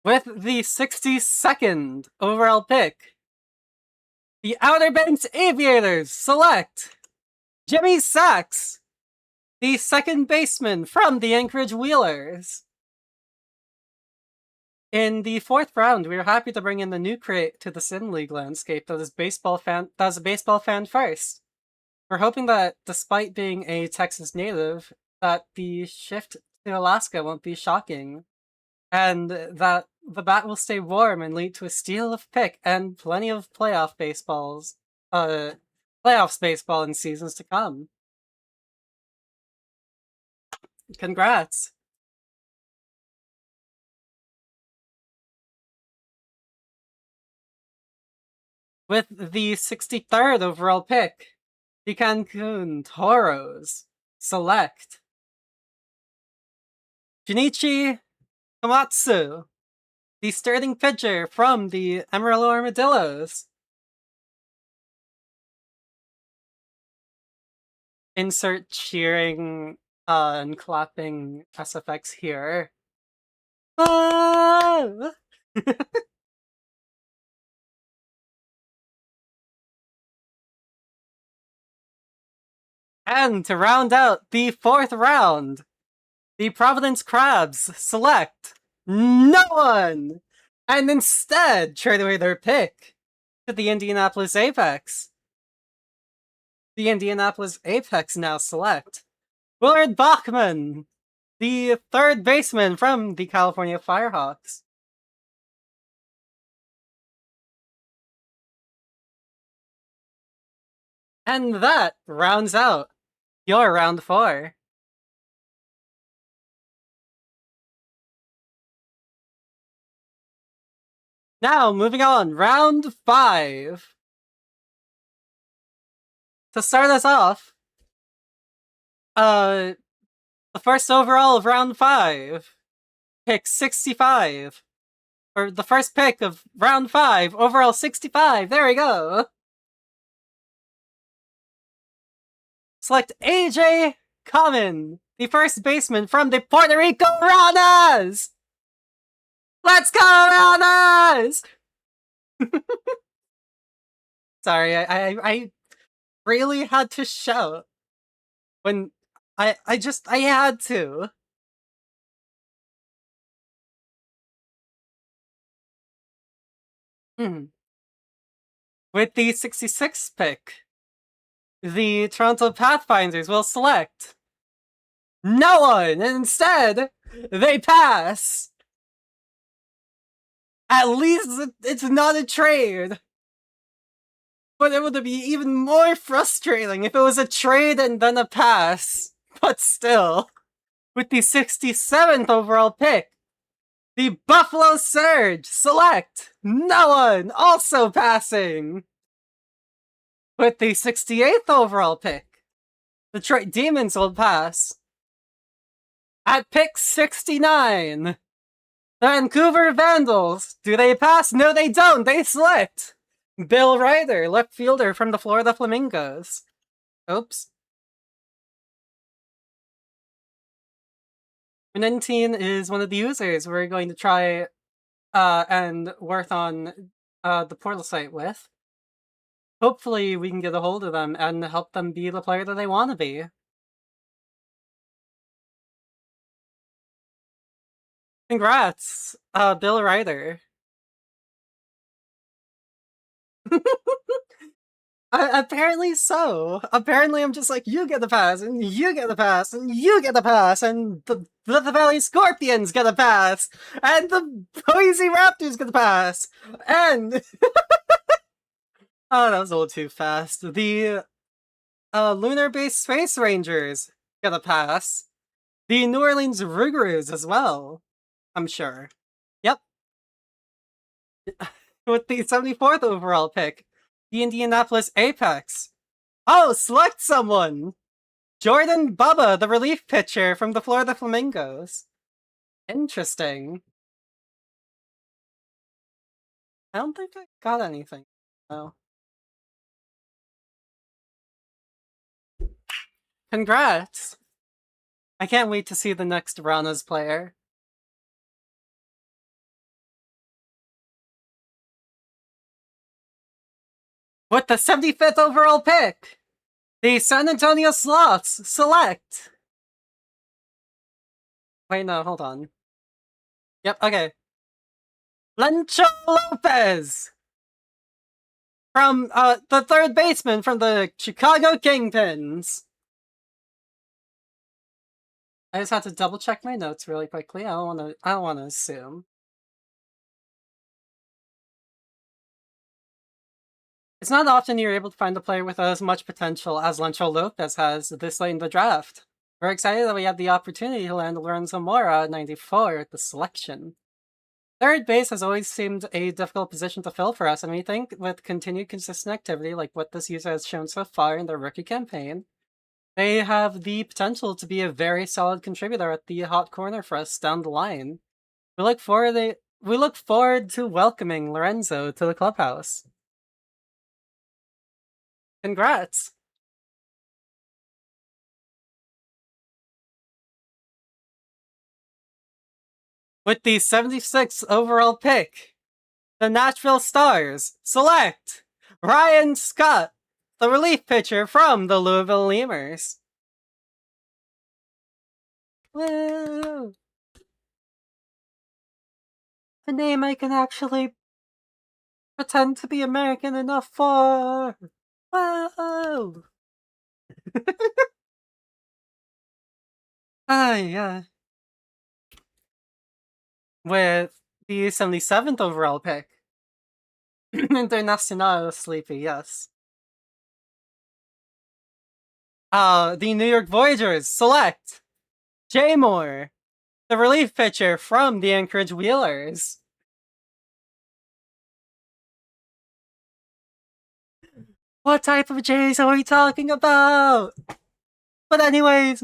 Speaker 1: With the 62nd overall pick, the Outer Banks Aviators select Jimmy Sachs, the second baseman from the Anchorage Wheelers. In the 4th round, we are happy to bring in the new crate to the Sim League landscape that is a baseball fan first. We're hoping that, despite being a Texas native, that the shift to Alaska won't be shocking, and that the bat will stay warm and lead to a steal of pick and plenty of playoffs baseball in seasons to come. Congrats! With the 63rd overall pick, the Cancun Toros select Junichi Komatsu, the starting pitcher from the Amarillo Armadillos. Insert cheering and clapping SFX here. Ah! And to round out the 4th round, the Providence Crabs select no one, and instead trade away their pick to the Indianapolis Apex. The Indianapolis Apex now select Willard Bachman, the third baseman from the California Firehawks. And that rounds out your round 4. Now, moving on, round 5. To start us off, the first overall of round 5, pick 65. Or the first pick of round 5, overall 65. There we go. Select AJ Common, the first baseman from the Puerto Rico Ranas. Let's go, Ranas! Sorry, I really had to shout when I had to. With the 66th pick, the Toronto Pathfinders will select no one. Instead, they pass. At least it's not a trade. But it would be even more frustrating if it was a trade and then a pass. But still, with the 67th overall pick, the Buffalo Surge select no one, also passing. With the 68th overall pick, the Detroit Demons will pass. At pick 69, the Vancouver Vandals, do they pass? No, they don't. They select Bill Ryder, left fielder from the Florida Flamingos. Oops. 19 is one of the users we're going to try and work on the portal site with. Hopefully we can get a hold of them and help them be the player that they want to be. Congrats, Bill Ryder. Apparently so. Apparently I'm just like, you get the pass, and you get the pass, and you get the pass, and the Valley Scorpions get a pass, and the Boise Raptors get the pass, and... oh, that was a little too fast. The Lunar-based Space Rangers get a pass. The New Orleans Rougarous as well, I'm sure. Yep. With the 74th overall pick, the Indianapolis Apex. Oh, select someone! Jordan Bubba, the relief pitcher from the Florida Flamingos. Interesting. I don't think I got anything. No. Congrats! I can't wait to see the next Ranas player. With the 75th overall pick, the San Antonio Sloths select... Wait, no, hold on. Yep, okay. Lencho Lopez! From, the third baseman from the Chicago Kingpins. I just have to double check my notes really quickly. I don't wanna assume. It's not often you're able to find a player with as much potential as Lencho Lopez has this late in the draft. We're excited that we have the opportunity to land Lorenzo Mora at 94 at the selection. Third base has always seemed a difficult position to fill for us, and we think with continued consistent activity like what this user has shown so far in their rookie campaign, they have the potential to be a very solid contributor at the hot corner for us down the line. We look forward to welcoming Lorenzo to the clubhouse. Congrats! With the 76th overall pick, the Nashville Stars select Ryan Scott, the relief pitcher from the Louisville Lemurs. Woo! A name I can actually pretend to be American enough for. Whoa! Yeah. With the 77th overall pick. Internacional Sleepy, yes. The New York Voyagers select Jay Moore, the relief pitcher from the Anchorage Wheelers. What type of Jays are we talking about? But anyways,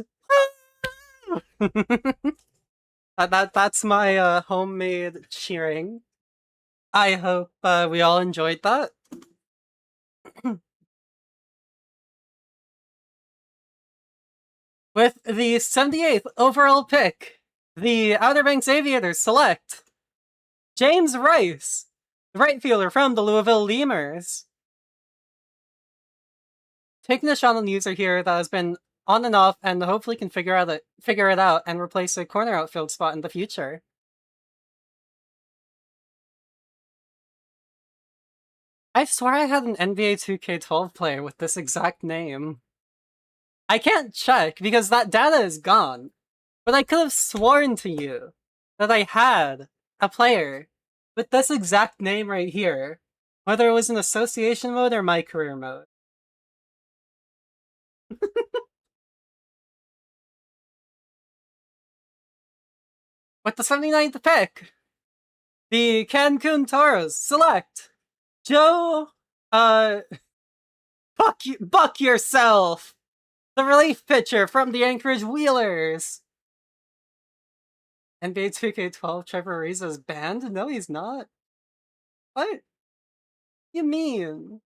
Speaker 1: that's my homemade cheering. I hope we all enjoyed that. With the 78th overall pick, the Outer Banks Aviators select James Rice, the right fielder from the Louisville Lemurs. Taking a shot on the user here that has been on and off and hopefully can figure it out and replace a corner outfield spot in the future. I swear I had an NBA 2K12 player with this exact name. I can't check because that data is gone, but I could have sworn to you that I had a player with this exact name right here, whether it was in association mode or my career mode. With the 79th pick, the Cancun Toros select Joe, buck yourself, the relief pitcher from the Anchorage Wheelers. NBA 2K12 Trevor Ariza's banned? No, he's not. What? You mean?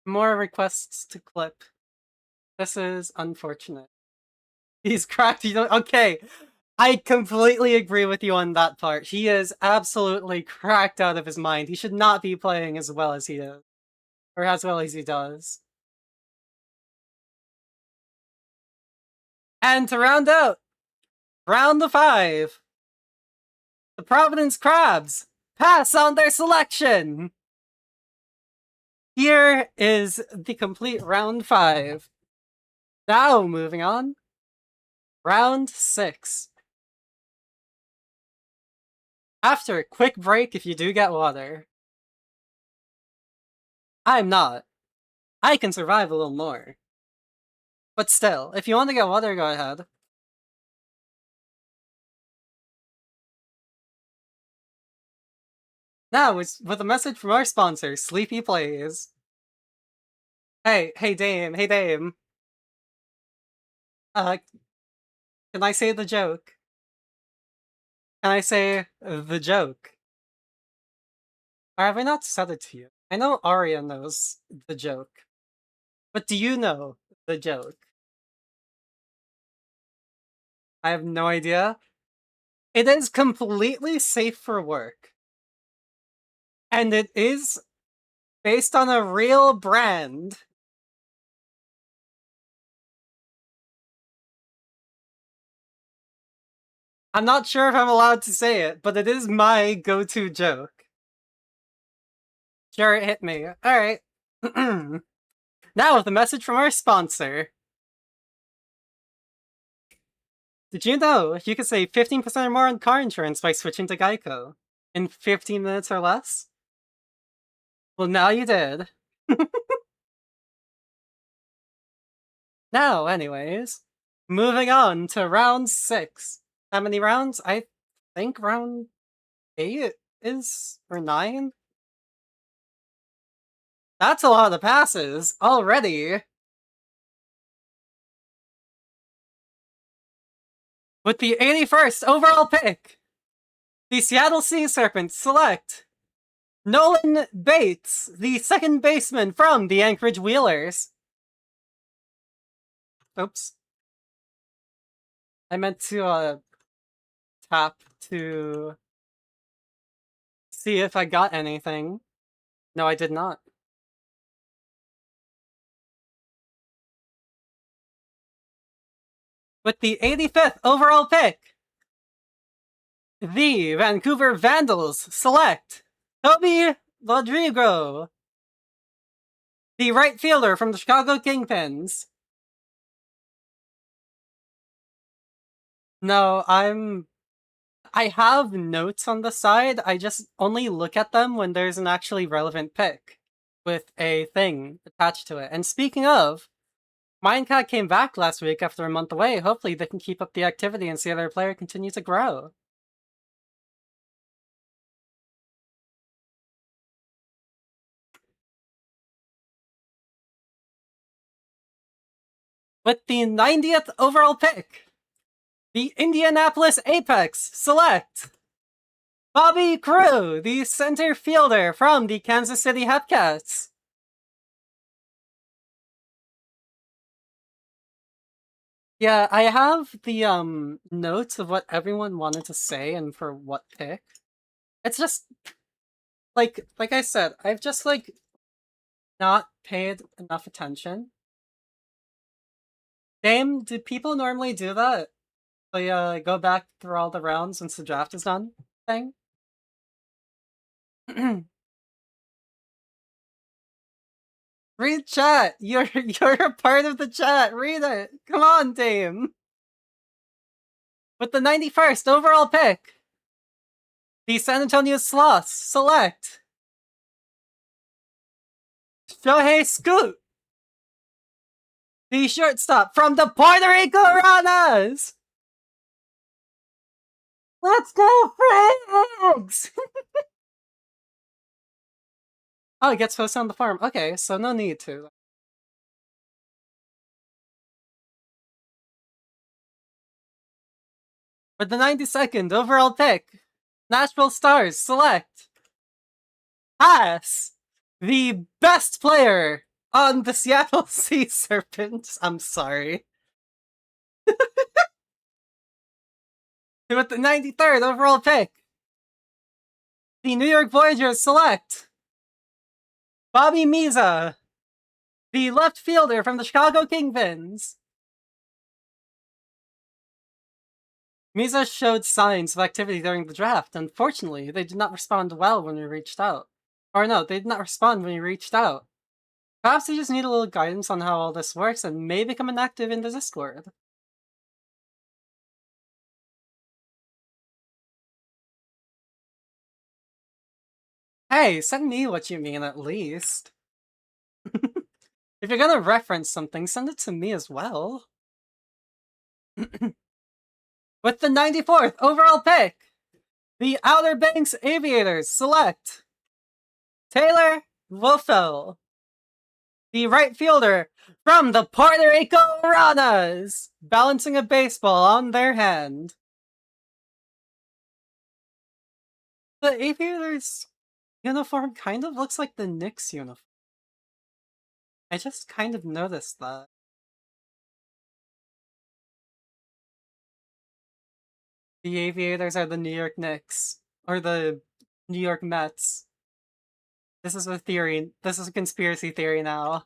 Speaker 1: More requests to clip. This is unfortunate. He's cracked. Okay, I completely agree with you on that part. He is absolutely cracked out of his mind. He should not be playing as well as he is. Or as well as he does. And to round out round the 5, the Providence Crabs pass on their selection. Here is the complete round 5. Now, moving on. Round 6. After a quick break if you do get water. I'm not. I can survive a little more. But still, if you want to get water, go ahead. Now, it's with a message from our sponsor, SleepyPlayz. Hey Dame, hey Dame. Can I say the joke? Can I say the joke? Or have I not said it to you? I know Arya knows the joke. But do you know the joke? I have no idea. It is completely safe for work. And it is based on a real brand. I'm not sure if I'm allowed to say it, but it is my go-to joke. Sure, it hit me. Alright. Now with a message from our sponsor. Did you know you could save 15% or more on car insurance by switching to Geico in 15 minutes or less? Well, now you did. Now, anyways, moving on to round 6. How many rounds? I think round 8 is, or 9? That's a lot of passes already. With the 81st overall pick, the Seattle Sea Serpents select Nolan Bates, the second baseman from the Anchorage Wheelers. Oops. I meant to tap to see if I got anything. No, I did not. With the 85th overall pick, The Vancouver Vandals select Toby Rodrigo, the right fielder from the Chicago Kingpins. No, I have notes on the side. I just only look at them when there's an actually relevant pick with a thing attached to it. And speaking of, Mindcat came back last week after a month away. Hopefully they can keep up the activity and see their player continue to grow. With the 90th overall pick, the Indianapolis Apex select Bobby Crew, the center fielder from the Kansas City Hepcats. Yeah, I have the notes of what everyone wanted to say and for what pick. It's just like I said, I've just not paid enough attention. Dame, do people normally do that? They go back through all the rounds once the draft is done thing? Read chat! You're a part of the chat! Read it! Come on, Dame! With the 91st overall pick, the San Antonio Sloths select Shohei Scoot, the shortstop from the Puerto Rico Ranas! Let's go, Frags! Oh, it gets posted on the farm. Okay, so no need to. With the 92nd overall pick, Nashville Stars select Haas, the best player on the Seattle Sea Serpents. I'm sorry. With the 93rd overall pick, the New York Voyagers select Bobby Miza, the left fielder from the Chicago Kingpins. Miza showed signs of activity during the draft. Unfortunately, they did not respond well when we reached out. Or no, they did not respond when we reached out. Perhaps they just need a little guidance on how all this works and may become inactive in the Discord. Hey, send me what you mean at least. If you're gonna reference something, send it to me as well. With the 94th overall pick, the Outer Banks Aviators select Taylor Wolfell, the right fielder from the Puerto Rico Ranas, balancing a baseball on their hand. The Aviators uniform kind of looks like the Knicks uniform. I just kind of noticed that. The Aviators are the New York Knicks, or the New York Mets. This is a theory. This is a conspiracy theory now.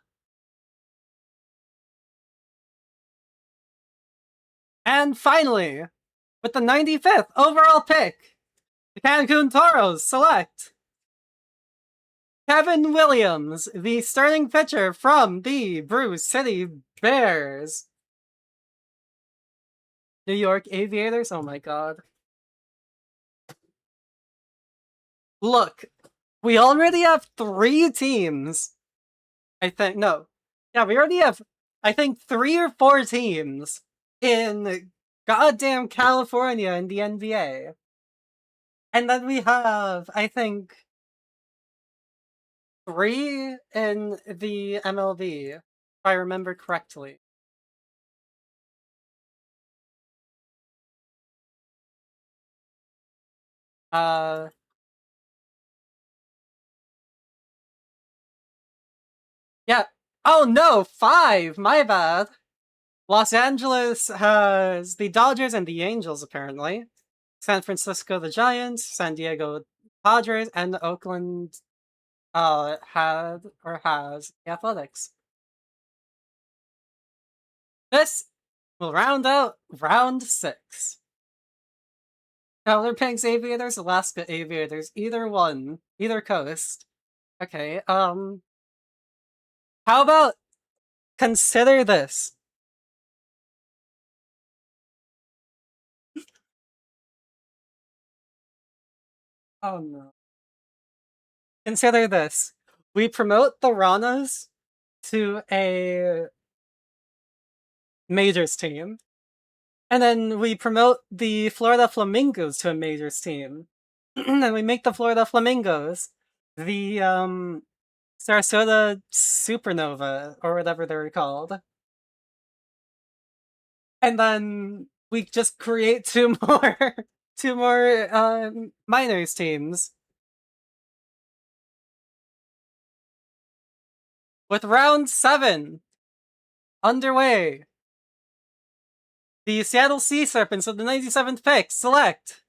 Speaker 1: And finally, with the 95th overall pick, the Cancun Toros select Kevin Williams, the starting pitcher from the Bruce City Bears. New York Aviators? Oh my god. Look, we already have 3 teams. I think, no. Yeah, we already have, I think, 3 or 4 teams in goddamn California in the NBA. And then we have, I think, 3 in the MLB, if I remember correctly. Uh, yeah. Oh no, 5! My bad. Los Angeles has the Dodgers and the Angels, apparently. San Francisco, the Giants. San Diego, Padres. And Oakland had or has the Athletics. This will round out round 6. Outer Banks Aviators, Alaska Aviators, either one, either coast. Okay, how about consider this? Oh no. Consider this. We promote the Ranas to a majors team, and then we promote the Florida Flamingos to a majors team. And we make the Florida Flamingos the Sarasota Supernova or whatever they're called. And then we just create two more two more minors teams. With round 7 underway, the Seattle Sea Serpents with the 97th pick select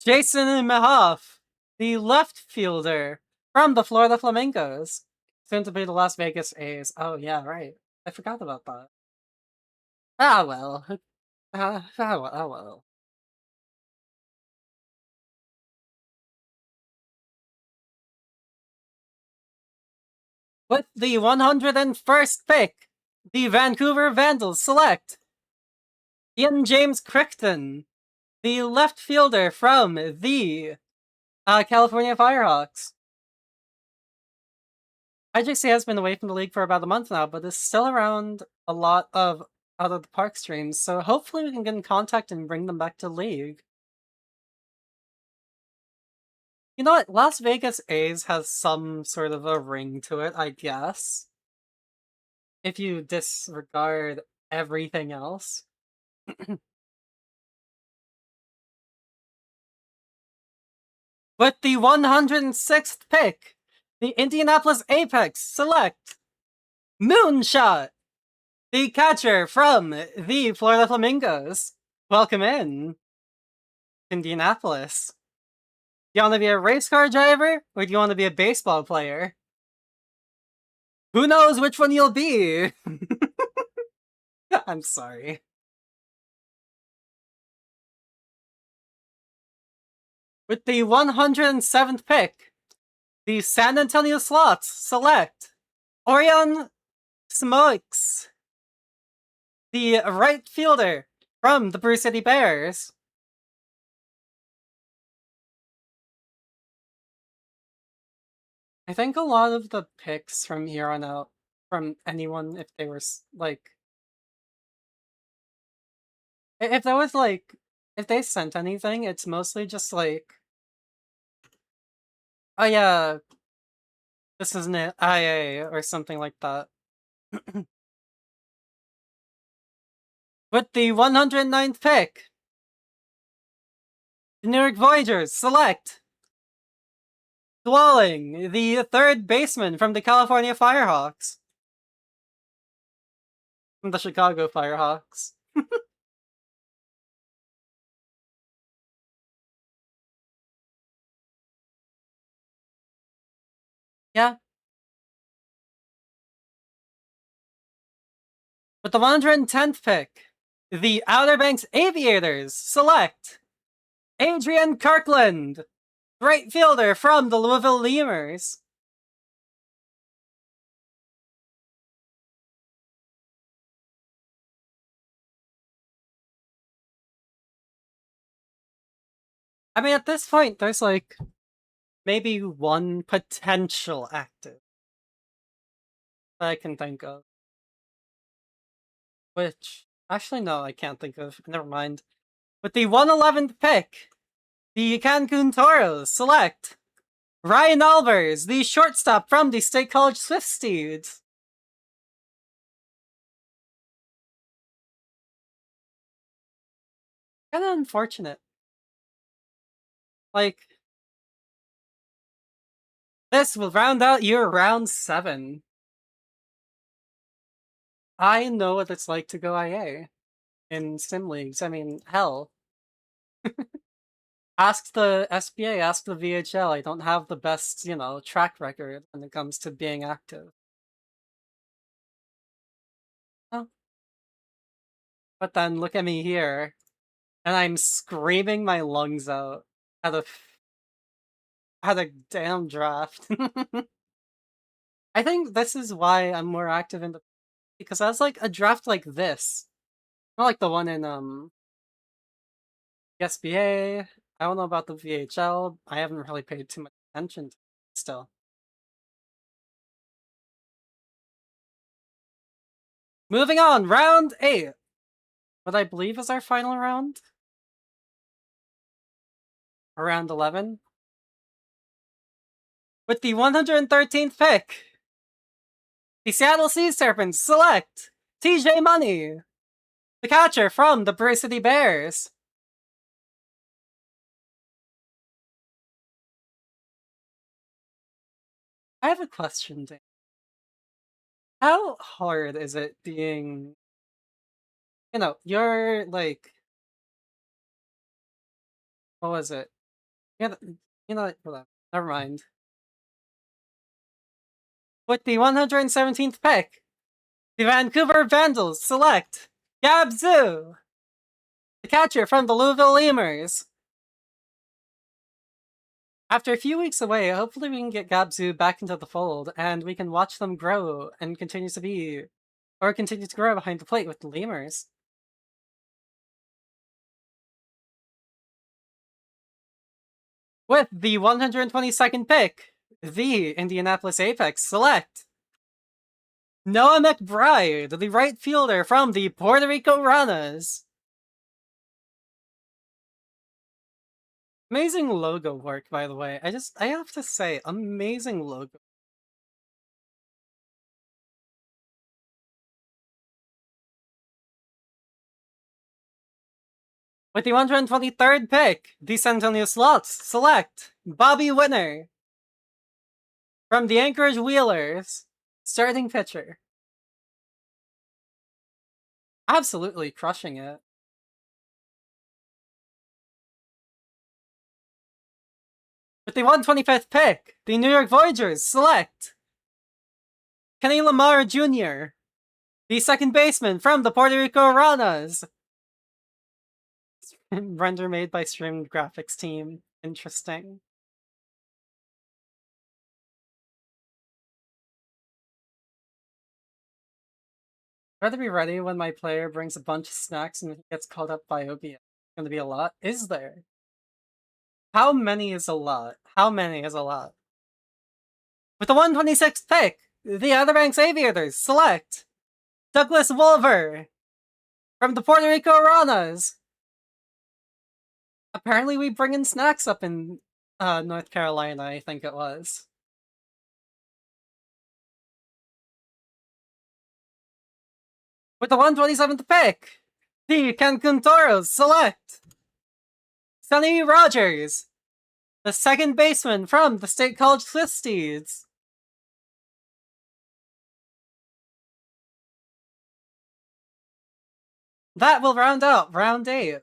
Speaker 1: Jason Mahoff, the left fielder from the Florida Flamingos, soon to be the Las Vegas A's. Oh yeah, right. I forgot about that. Ah well. Ah well. With the 101st pick, the Vancouver Vandals select Ian James Crichton, the left fielder from the California Firehawks. IJC has been away from the league for about a month now, but is still around a lot of out of the park streams, so hopefully we can get in contact and bring them back to league. You know what? Las Vegas A's has some sort of a ring to it, I guess. If you disregard everything else. With the 106th pick, the Indianapolis Apex select Moonshot, the catcher from the Florida Flamingos. Welcome in, Indianapolis. Do you want to be a race car driver, or do you want to be a baseball player? Who knows which one you'll be? I'm sorry. With the 107th pick, the San Antonio Slots select Orion Smokes, the right fielder from the Bruce City Bears. I think a lot of the picks from here on out, from anyone, if they were like, if there was like, if they sent anything, it's mostly just like, oh yeah, this isn't it, IA, or something like that. With the 109th pick, the New York Voyagers select Dwelling, the third baseman from the California Firehawks. From the Chicago Firehawks. Yeah. With the 110th pick, the Outer Banks Aviators select Adrian Kirkland, right fielder from the Louisville Lemurs. I mean, at this point, there's like maybe one potential active that I can think of. Which, actually, no, I can't think of. Never mind. With the 111th pick, the Cancun Toros select Ryan Albers, the shortstop from the State College Swift Steeds. Kind of unfortunate. Like, this will round out your round 7. I know what it's like to go IA in sim leagues. I mean, hell. Ask the SBA, ask the VHL. I don't have the best, track record when it comes to being active. Oh. But then look at me here. And I'm screaming my lungs out at a damn draft. I think this is why I'm more active in the because I was like a draft like this. Not like the one in SBA. I don't know about the VHL. I haven't really paid too much attention to it still. Moving on, round 8. What I believe is our final round? Or round 11? With the 113th pick, the Seattle Sea Serpents select TJ Money, the catcher from the Brew City Bears. I have a question, Dan. How hard is it being, you're like, what was it? Yeah, hold on. Never mind. With the 117th pick, the Vancouver Vandals select Gabzu, the catcher from the Louisville Lemurs. After a few weeks away, hopefully we can get Gabzu back into the fold and we can watch them grow and continue to grow behind the plate with the Lemurs. With the 122nd pick, the Indianapolis Apex select Noah McBride, the right fielder from the Puerto Rico Ranas. Amazing logo work, by the way. I have to say, amazing logo. With the 123rd pick, the San Antonio Slots select Bobby Winner from the Anchorage Wheelers, starting pitcher. Absolutely crushing it. With the 125th pick, the New York Voyagers select Kenny Lamar Jr., the second baseman from the Puerto Rico Ranas. Render made by streamed graphics team. Interesting. I'd rather be ready when my player brings a bunch of snacks and he gets called up by OBS. It's gonna be a lot. Is there? How many is a lot? How many is a lot? With the 126th pick, the Outer Banks Aviators select Douglas Wolver from the Puerto Rico Ranas. Apparently we bring in snacks up in North Carolina, I think it was. With the 127th pick, the Cancun Toros select Sonny Rogers, the second baseman from the State College Twisties. That will round out round 8.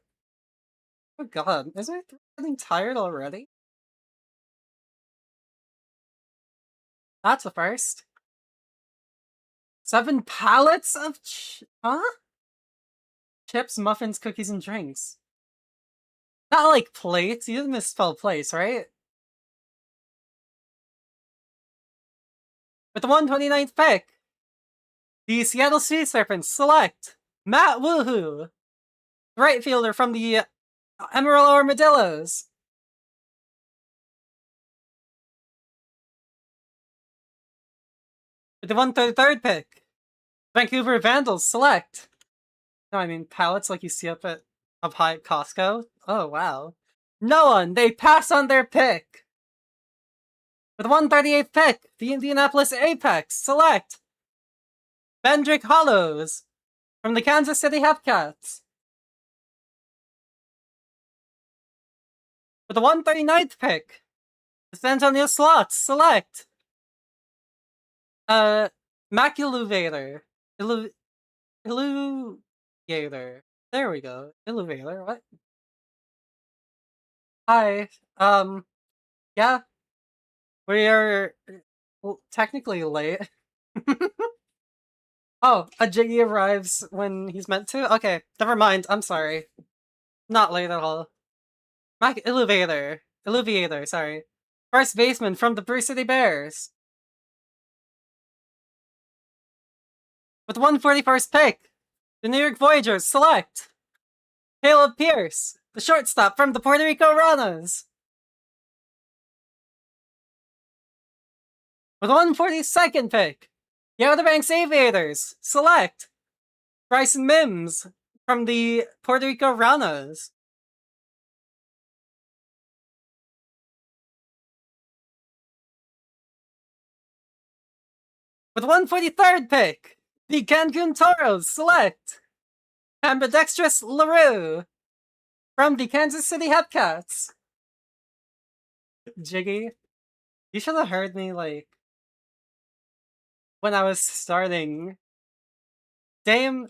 Speaker 1: Oh god, is I getting tired already? That's a first. 7 pallets of huh? Chips, muffins, cookies, and drinks. Not like plates. You didn't misspell place, right? With the 129th pick, the Seattle Sea Serpents select Matt Woohoo, right fielder from the Amarillo Armadillos. With the 133rd pick, Vancouver Vandals select. No, I mean pallets like you see up high at Costco. Oh wow. No one. They pass on their pick. With the 138th pick, the Indianapolis Apex select Bendrick Hollows from the Kansas City Hepcats. With the 139th pick, the San Antonio Slots select Maculuvator. Illuvator. There we go. Illuvator, what? Hi. Yeah. We are technically late. Oh, a Jiggy arrives when he's meant to? Okay, never mind. I'm sorry. Not late at all. Illuviator, sorry. First baseman from the Brew City Bears. With the 141st pick, the New York Voyagers select Caleb Pierce, the shortstop from the Puerto Rico Ranas. With the 142nd pick, the Outer Banks Aviators select Bryson Mims from the Puerto Rico Ranas. With the 143rd pick, the Cancun Toros select Ambidextrous LaRue from the Kansas City Hepcats. Jiggy, you should have heard me, like, when I was starting. Dame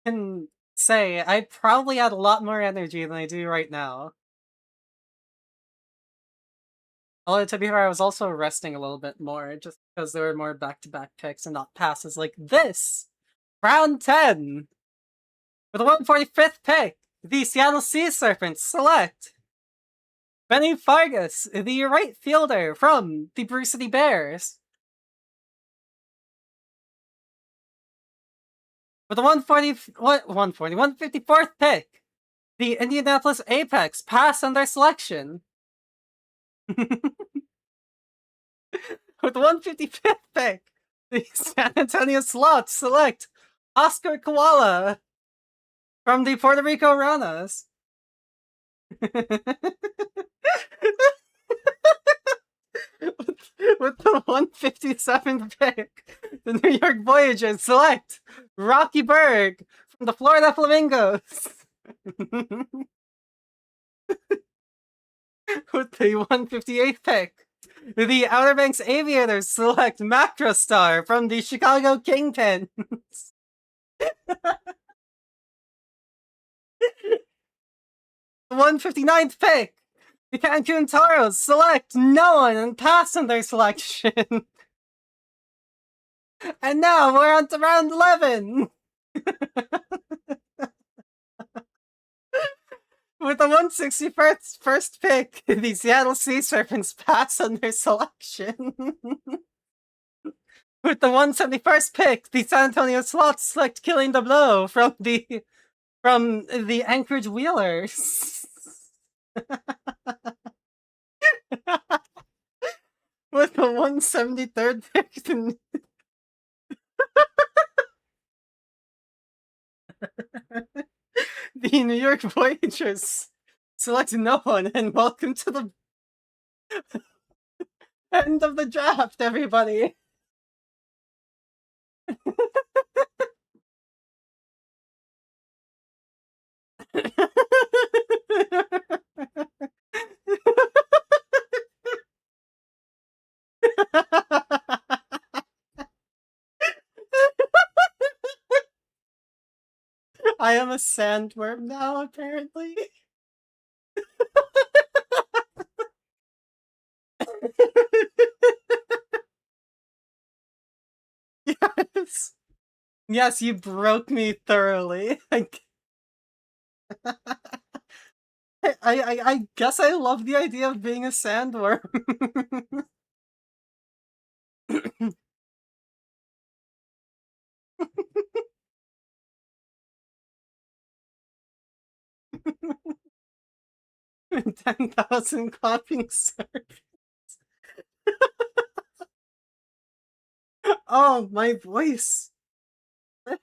Speaker 1: can say I probably had a lot more energy than I do right now. Although, to be fair, I was also resting a little bit more, just because there were more back-to-back picks and not passes like this. Round 10! With the 145th pick, the Seattle Sea Serpents select Benny Fargas, the right fielder from the Brew City Bears. With the 154th pick, the Indianapolis Apex pass on their selection. With the 155th pick, the San Antonio Slots select Oscar Koala from the Puerto Rico Ranas. With the 157th pick, the New York Voyagers select Rocky Berg from the Florida Flamingos. With the 158th pick, the Outer Banks Aviators select Macrostar from the Chicago Kingpins. The 159th pick, the Cancun Toros select no one and pass on their selection. And now we're on to round 11. With the 161st pick, the Seattle Sea Serpents pass on their selection. With the 171st pick, the San Antonio Slots select Killing the Blow from the Anchorage Wheelers. With the 173rd pick, the New York Voyagers select no one, and welcome to the end of the draft, everybody. I am a sandworm now, apparently. Yes. Yes, you broke me thoroughly. I guess I love the idea of being a sandworm. $10,000 clapping servers. Oh, my voice. What?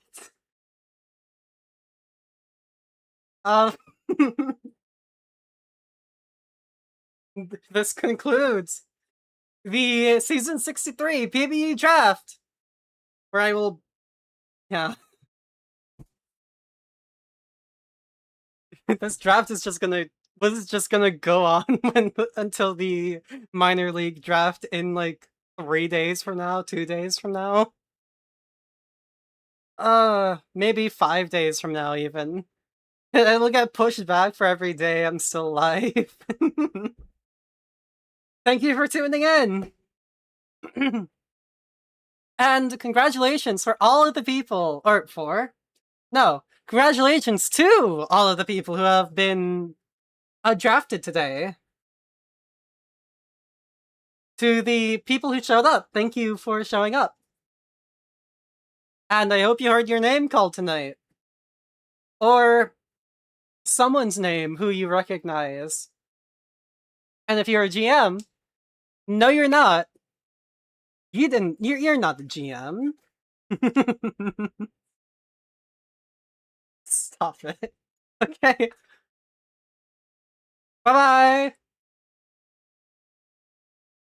Speaker 1: This concludes the Season 63 PBE draft, where I will, yeah. This draft is just gonna go on until the minor league draft in like 3 days from now, 2 days from now. Maybe 5 days from now even. It'll get pushed back for every day I'm still alive. Thank you for tuning in. And congratulations for all of the people, or no, congratulations to all of the people who have been drafted today. To the people who showed up, thank you for showing up. And I hope you heard your name called tonight. Or someone's name who you recognize. And if you're a GM, no you're not. You're not the GM. Stop it. Okay. Bye-bye!